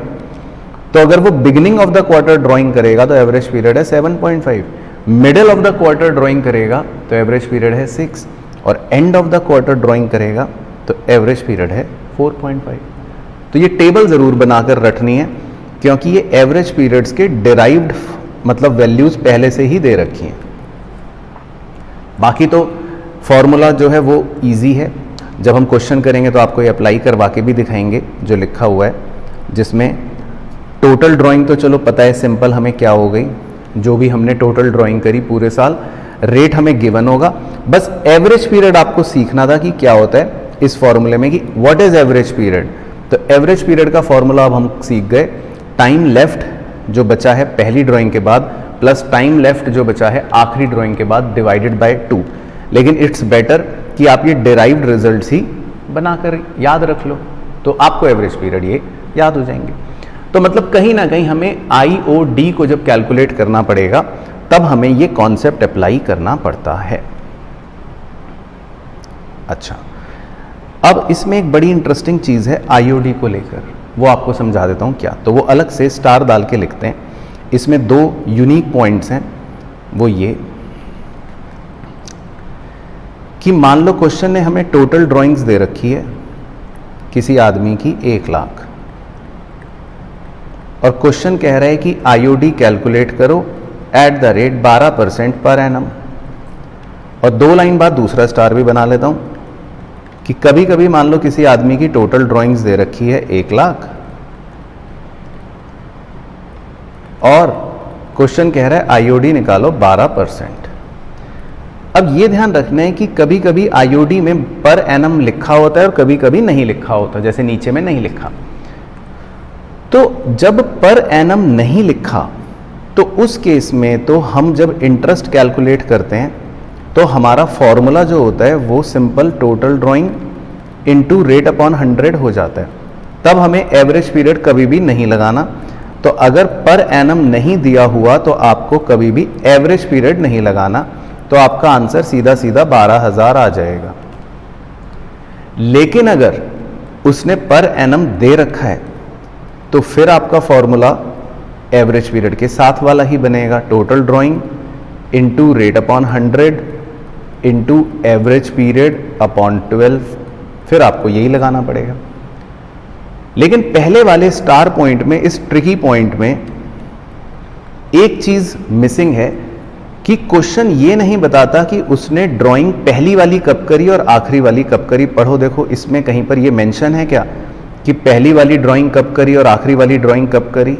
तो अगर वो beginning of the quarter drawing करेगा तो एवरेज पीरियड है 7.5, middle of the quarter drawing करेगा तो एवरेज पीरियड है 6, और end of the quarter drawing करेगा तो एवरेज पीरियड है 4.5। तो ये टेबल जरूर बनाकर रखनी है, क्योंकि ये एवरेज पीरियड्स के डिराइव्ड मतलब वैल्यूज पहले से ही दे रखी हैं। बाकी तो फॉर्मूला जो है वो इजी है, जब हम क्वेश्चन करेंगे तो आपको ये अप्लाई करवा के भी दिखाएंगे जो लिखा हुआ है, जिसमें टोटल ड्राइंग तो चलो पता है सिंपल हमें क्या हो गई, जो भी हमने टोटल ड्राइंग करी पूरे साल, रेट हमें गिवन होगा। बस एवरेज पीरियड आपको सीखना था कि क्या होता है इस फॉर्मूले में, कि व्हाट इज एवरेज पीरियड। तो एवरेज पीरियड का फॉर्मूला अब हम सीख गए, टाइम लेफ्ट जो बचा है पहली ड्राइंग के बाद प्लस टाइम लेफ्ट जो बचा है आखिरी ड्राइंग के बाद डिवाइडेड बाय 2। लेकिन इट्स बेटर कि आप ये डिराइव्ड रिजल्ट्स ही बनाकर याद रख लो, तो आपको एवरेज पीरियड ये याद हो जाएंगे। तो मतलब कहीं ना कहीं हमें IOD को जब कैलकुलेट करना पड़ेगा तब हमें ये कॉन्सेप्ट अप्लाई करना पड़ता है। अच्छा, अब इसमें एक बड़ी इंटरेस्टिंग चीज़ है IOD को लेकर, वो आपको समझा देता हूँ क्या। तो वो अलग से स्टार डाल के लिखते हैं। इसमें 2 यूनिक पॉइंट्स हैं, वो ये कि मान लो क्वेश्चन ने हमें टोटल ड्राइंग्स दे रखी है किसी आदमी की 1 लाख, और क्वेश्चन कह रहा है कि IOD कैलकुलेट करो at the rate 12% per annum. और 2 लाइन बाद दूसरा स्टार भी बना लेता हूँ कि कभी कभी मान लो किसी आदमी की टोटल ड्राइंग्स दे रखी है 1 लाख और क्वेश्चन कह रहा है IOD निकालो 12%। अब ये ध्यान रखना है कि कभी कभी IOD में पर एनम लिखा होता है और कभी कभी नहीं लिखा होता, जैसे नीचे में नहीं लिखा। तो जब पर एनम नहीं लिखा तो उस केस में तो हम जब इंटरेस्ट कैलकुलेट करते हैं तो हमारा फॉर्मूला जो होता है वो simple total drawing into rate upon 100 हो जाता है। तब हमें एवरेज पीरियड कभी भी नहीं लगाना। तो अगर पर एनम नहीं दिया हुआ तो आपको कभी भी एवरेज पीरियड नहीं लगाना। तो आपका आंसर सीधा सीधा 12,000 आ जाएगा। लेकिन अगर उसने पर एनम दे रखा है तो फिर आपका फॉर्मूला एवरेज पीरियड के साथ वाला ही बनेगा, total drawing into rate upon 100 into average period upon 12, फिर आपको यही लगाना पड़ेगा। लेकिन पहले वाले स्टार पॉइंट में, इस ट्रिकी पॉइंट में एक चीज मिसिंग है कि क्वेश्चन ये नहीं बताता कि उसने ड्राइंग पहली वाली कब करी और आखिरी वाली कब करी। पढ़ो देखो, इसमें कहीं पर ये मेंशन है क्या कि पहली वाली ड्राइंग कब करी और आखिरी वाली ड्राइंग कब करी?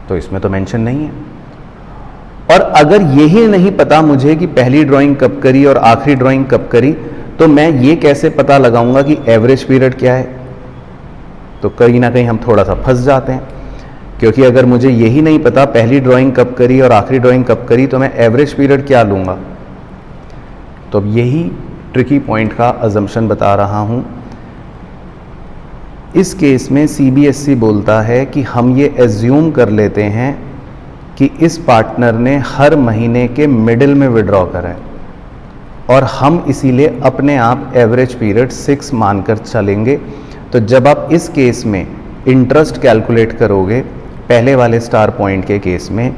तो इसमें तो मेंशन नहीं है। और अगर यही नहीं पता मुझे कि पहली ड्राइंग कब करी और आखिरी ड्राइंग कब करी, तो मैं ये कैसे पता लगाऊंगा कि एवरेज पीरियड क्या है? तो कहीं ना कहीं हम थोड़ा सा फंस जाते हैं, क्योंकि अगर मुझे यही नहीं पता पहली ड्राइंग कब करी और आखिरी ड्राइंग कब करी, तो मैं एवरेज पीरियड क्या लूंगा? तो अब यही ट्रिकी पॉइंट का अजम्पशन बता रहा हूं। इस केस में सीबीएसई बोलता है कि हम ये एज्यूम कर लेते हैं कि इस पार्टनर ने हर महीने के मिडिल में विड्रॉ करा है, और हम इसीलिए अपने आप एवरेज पीरियड 6 मानकर चलेंगे। तो जब आप इस केस में इंटरेस्ट कैलकुलेट करोगे पहले वाले स्टार पॉइंट के केस में,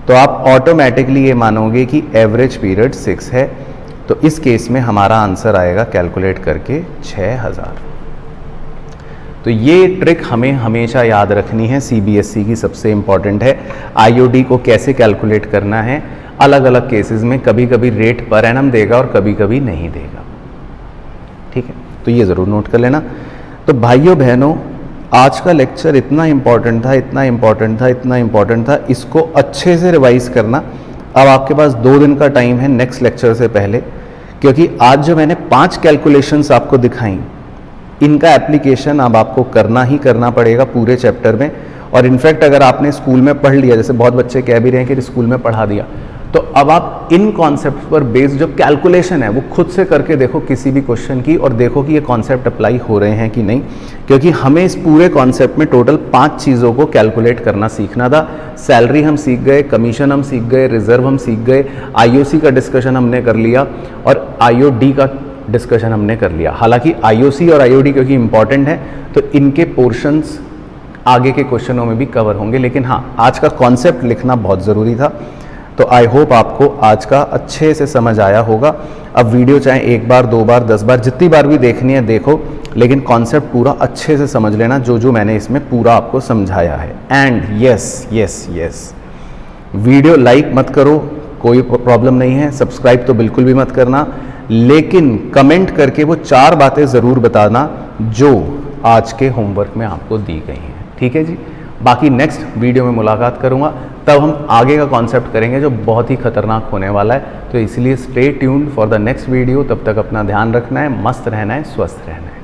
तो आप ऑटोमेटिकली ये मानोगे कि एवरेज पीरियड 6 है। तो इस केस में हमारा आंसर आएगा कैलकुलेट करके 6000। तो ये ट्रिक हमें हमेशा याद रखनी है, सीबीएसई की सबसे इंपॉर्टेंट है। आईओडी को कैसे कैलकुलेट करना है, अलग अलग केसेस में कभी कभी रेट पर एनम देगा और कभी कभी नहीं देगा। ठीक है, तो ये ज़रूर नोट कर लेना। तो भाइयों बहनों, आज का लेक्चर इतना इंपॉर्टेंट था, इतना इंपॉर्टेंट था, इतना इंपॉर्टेंट था, इसको अच्छे से रिवाइज करना। अब आपके पास 2 दिन का टाइम है नेक्स्ट लेक्चर से पहले, क्योंकि आज जो मैंने 5 कैलकुलेशंस आपको दिखाई, इनका एप्लीकेशन अब आपको करना ही करना पड़ेगा पूरे चैप्टर में। और इनफैक्ट अगर आपने स्कूल में पढ़ लिया, जैसे बहुत बच्चे कह भी रहे हैं कि स्कूल में पढ़ा दिया, तो अब आप इन कॉन्सेप्ट पर बेस्ड जो कैलकुलेशन है वो खुद से करके देखो किसी भी क्वेश्चन की, और देखो कि ये कॉन्सेप्ट अप्लाई हो रहे हैं कि नहीं। क्योंकि हमें इस पूरे कॉन्सेप्ट में टोटल 5 चीज़ों को कैलकुलेट करना सीखना था। सैलरी हम सीख गए, कमीशन हम सीख गए, रिजर्व हम सीख गए, आईओसी का डिस्कशन हमने कर लिया, और आईओडी का डिस्कशन हमने कर लिया। हालांकि आईओसी और आईओडी क्योंकि इंपॉर्टेंट है, तो इनके पोर्शंस आगे के क्वेश्चनों में भी कवर होंगे। लेकिन हाँ, आज का कॉन्सेप्ट लिखना बहुत ज़रूरी था। तो आई होप आपको आज का अच्छे से समझ आया होगा। अब वीडियो चाहे 1 बार, 2 बार, 10 बार, जितनी बार भी देखनी है देखो, लेकिन कॉन्सेप्ट पूरा अच्छे से समझ लेना, जो जो मैंने इसमें पूरा आपको समझाया है। And yes yes yes, video like मत करो, कोई प्रॉब्लम नहीं है, सब्सक्राइब तो बिल्कुल भी मत करना, लेकिन कमेंट करके वो 4 बातें ज़रूर बताना जो आज के होमवर्क में आपको दी गई हैं। ठीक है जी, बाकी नेक्स्ट वीडियो में मुलाकात करूंगा, तब हम आगे का कॉन्सेप्ट करेंगे जो बहुत ही खतरनाक होने वाला है। तो इसलिए stay tuned for the next video. तब तक अपना ध्यान रखना है, मस्त रहना है, स्वस्थ रहना है।